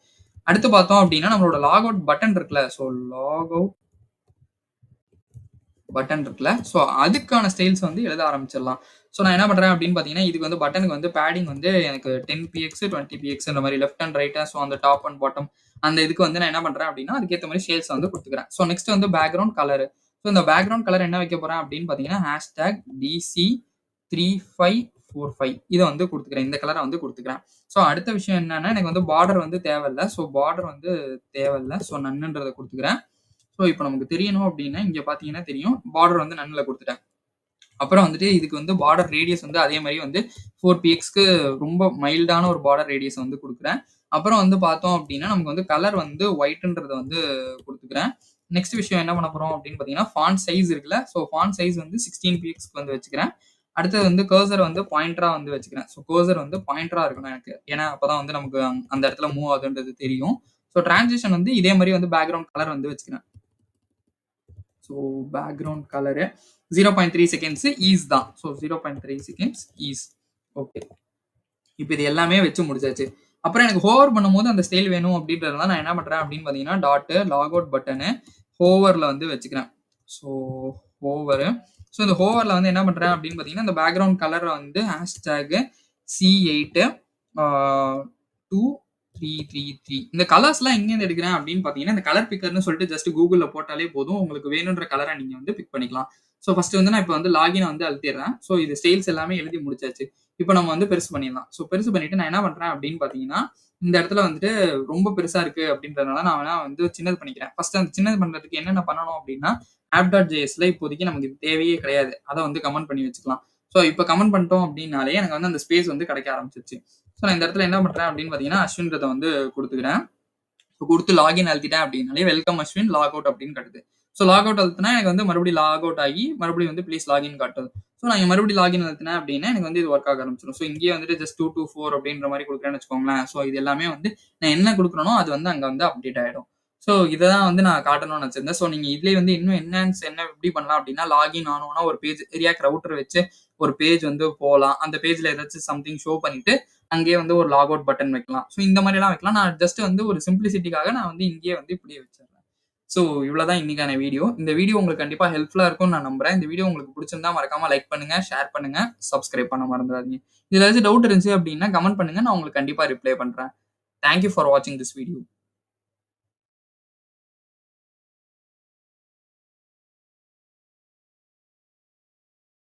அடுத்து பார்த்தோம் அப்டின்னா, நம்மளோட லாக் அவுட் பட்டன் இருக்குல்ல. ஸோ லாக் அவுட் பட்டன் இருக்குல்ல. ஸோ அதுக்கான ஸ்டைல்ஸ் வந்து எழுத ஆரம்பிச்சிடலாம். ஸோ நான் என்ன பண்றேன் அப்படின்னு பார்த்தீங்கன்னா, இதுக்கு வந்து பட்டனுக்கு வந்து பேடிங் வந்து எனக்கு 10 px 20 px இந்த மாதிரி லெஃப்ட் அண்ட் ரைட்டா ஸோ அந்த டாப் அண்ட் பாட்டம் அந்த இதுக்கு வந்து நான் என்ன பண்றேன் அப்படின்னா, அதுக்கேற்ற மாதிரி ஸ்டைல்ஸ் வந்து கொடுத்துக்கிறேன். ஸோ நெக்ஸ்ட் வந்து பேக்ரவுண்ட் கலர். ஸோ இந்த பேக்ரவுண்ட் கலர் என்ன வைக்க போறேன் அப்படின்னு பார்த்தீங்கன்னா, #DC3545 இதை வந்து கொடுத்துக்கிறேன். இந்த கலரை வந்து கொடுத்துக்கிறேன். ஸோ அடுத்த விஷயம் என்னன்னா, எனக்கு வந்து பார்டர் வந்து தேவையில்லை. ஸோ பார்டர் வந்து தேவையில்லை. ஸோ நன்னுன்றதை கொடுத்துக்கிறேன். ஸோ இப்போ நமக்கு தெரியணும் அப்படின்னா, இங்க பார்த்தீங்கன்னா தெரியும். பார்டர் வந்து நன்ல கொடுத்துட்டேன். அப்புறம் வந்துட்டு இதுக்கு வந்து பார்டர் ரேடியஸ் வந்து அதே மாதிரி வந்து 4 pxக்கு ரொம்ப மைல்டான ஒரு பார்டர் ரேடியஸ் வந்து கொடுக்குறேன். அப்புறம் வந்து பார்த்தோம் அப்படின்னா, நமக்கு வந்து கலர் வந்து ஒயிட்ன்றத வந்து கொடுத்துக்கிறேன். நெக்ஸ்ட் விஷயம் என்ன பண்ண போறோம் அப்படின்னு பார்த்தீங்கன்னா, ஃபாண்ட் சைஸ் இருக்குல்ல. ஸோ ஃபாண்ட் சைஸ் வந்து 16 pxக்கு வந்து வச்சுக்கிறேன். அடுத்தது வந்து கர்சர் வந்து பாயிண்டரா வந்து வச்சுக்கிறேன். ஸோ கர்சர் வந்து பாயிண்டரா இருக்கணும் எனக்கு. ஏன்னா அப்பதான் வந்து நமக்கு அந்த இடத்துல மூவ் ஆகுதுன்றது தெரியும். ஸோ டிரான்சிஷன் வந்து இதே மாதிரி வந்து பேக்ரவுண்ட் கலர் வந்து வச்சுக்கிறேன். So background colour 0.3 seconds ease தான். So 0.3 seconds ease. ஓகே, இப்போ இது எல்லாமே வச்சு முடிச்சாச்சு. அப்புறம் எனக்கு ஹோவர் பண்ணும்போது அந்த ஸ்டைல் வேணும் அப்படின்றதுனால நான் என்ன பண்றேன் அப்படின்னு பார்த்தீங்கன்னா, டாட்டு லாக் அவுட் பட்டனு ஹோவர்ல வந்து வச்சுக்கிறேன். ஸோ ஹோவரு. ஸோ இந்த ஹோவர்ல வந்து என்ன பண்றேன் அப்படின்னு பார்த்தீங்கன்னா, இந்த பேக்ரவுண்ட் கலரை வந்து ஹேஷ்டேக் C8 2333 இந்த கலர்ஸ்லாம் எங்கேருந்து எடுக்கிறேன் அப்படின்னு பார்த்தீங்கன்னா, இந்த கலர் பிக்கர்னு சொல்லிட்டு ஜஸ்ட் கூகுள்ல போட்டாலே போதும். உங்களுக்கு வேணுன்ற கலரை நீங்க வந்து பிக் பண்ணிக்கலாம். ஸோ ஃபர்ஸ்ட் வந்து நான் இப்போ வந்து லாகின் வந்து அழுத்திடுறேன். ஸோ இது ஸ்டைல்ஸ் எல்லாமே எழுதி முடிச்சாச்சு. இப்போ நம்ம வந்து பெருசு பண்ணிடலாம். ஸோ பெருசு பண்ணிட்டு நான் என்ன பண்றேன் அப்படின்னு பார்த்தீங்கன்னா, இந்த இடத்துல வந்துட்டு ரொம்ப பெருசா இருக்கு அப்படின்றதுனால நான் வேணா வந்து சின்னது பண்ணிக்கிறேன். ஃபர்ஸ்ட் அந்த சின்னது பண்றதுக்கு என்னென்ன பண்ணணும் அப்படின்னா, app.jsல இப்போதைக்கு நமக்கு இது தேவையே கிடையாது. அதை வந்து கமெண்ட் பண்ணி வச்சுக்கலாம். ஸோ இப்போ கமெண்ட் பண்ணிட்டோம் அப்படின்னாலே எனக்கு வந்து அந்த ஸ்பேஸ் வந்து கிடைக்க ஆரம்பிச்சிருச்சு. ஸோ நான் இந்த இடத்துல என்ன பண்றேன் அப்படின்னு பார்த்தீங்கன்னா, அஸ்வின்றதை வந்து கொடுத்துக்கிறேன். கொடுத்து லாகின் அழுத்திட்டேன் அப்படின்னாலே வெல்கம் அஸ்வின் லாக் அவுட் அப்படின்னு காட்டுது. ஸோ லாக் அவுட் அழுத்தினா எனக்கு வந்து மறுபடியும் லாக் அவுட் ஆகி மறுபடியும் வந்து ப்ளீஸ் லாகின் காட்டுது. ஸோ நான் மறுபடியும் லாகின் அழுத்தினேன் அப்படின்னா எனக்கு வந்து இது ஒர்க் ஆக ஆரம்பிச்சிடும். ஸோ இங்கேயே வந்துட்டு ஜஸ்ட் 224 அப்படின்ற மாதிரி கொடுக்குறேன்னு வச்சுக்கோங்களேன். ஸோ இது எல்லாமே வந்து நான் என்ன கொடுக்குறேனோ அது வந்து அங்கே வந்து அப்டேட் ஆயிடும். ஸோ இதை தான் வந்து நான் காட்டணும்னு வச்சிருந்தேன். ஸோ நீங்க இதுலேயே வந்து இன்னும் என்ன எப்படி பண்ணலாம் அப்படின்னா, லாகின் ஆனோம்னா ஒரு பேஜ் ரியாக்ட் ரவுட்டர் வச்சு ஒரு பேஜ் வந்து போகலாம். அந்த பேஜ்ல ஏதாச்சும் சம்திங் ஷோ பண்ணிட்டு அங்கேயே வந்து ஒரு லாக் அவுட் பட்டன் வைக்கலாம். ஸோ இந்த மாதிரி எல்லாம் வைக்கலாம். நான் ஜஸ்ட் வந்து ஒரு சிம்பிளிசிட்டிக்காக நான் வந்து இங்கேயே வந்து இப்படியே வச்சிடுறேன். ஸோ இவ்வளவுதான் இன்னைக்கான வீடியோ. இந்த வீடியோ உங்களுக்கு கண்டிப்பா ஹெல்ப்ஃபுல்லா இருக்கும்னு நான் நம்புறேன். இந்த வீடியோ உங்களுக்கு பிடிச்சிருந்தா மறக்காம லைக் பண்ணுங்க, ஷேர் பண்ணுங்க, சப்ஸ்கிரைப் பண்ண மறந்துடாதீங்க. இதுல ஏதாச்சும் டவுட் இருந்துச்சு அப்படின்னா கமெண்ட் பண்ணுங்க. நான் உங்களுக்கு கண்டிப்பா ரிப்ளை பண்றேன். தேங்க் யூ ஃபார் வாட்சிங் திஸ் வீடியோ.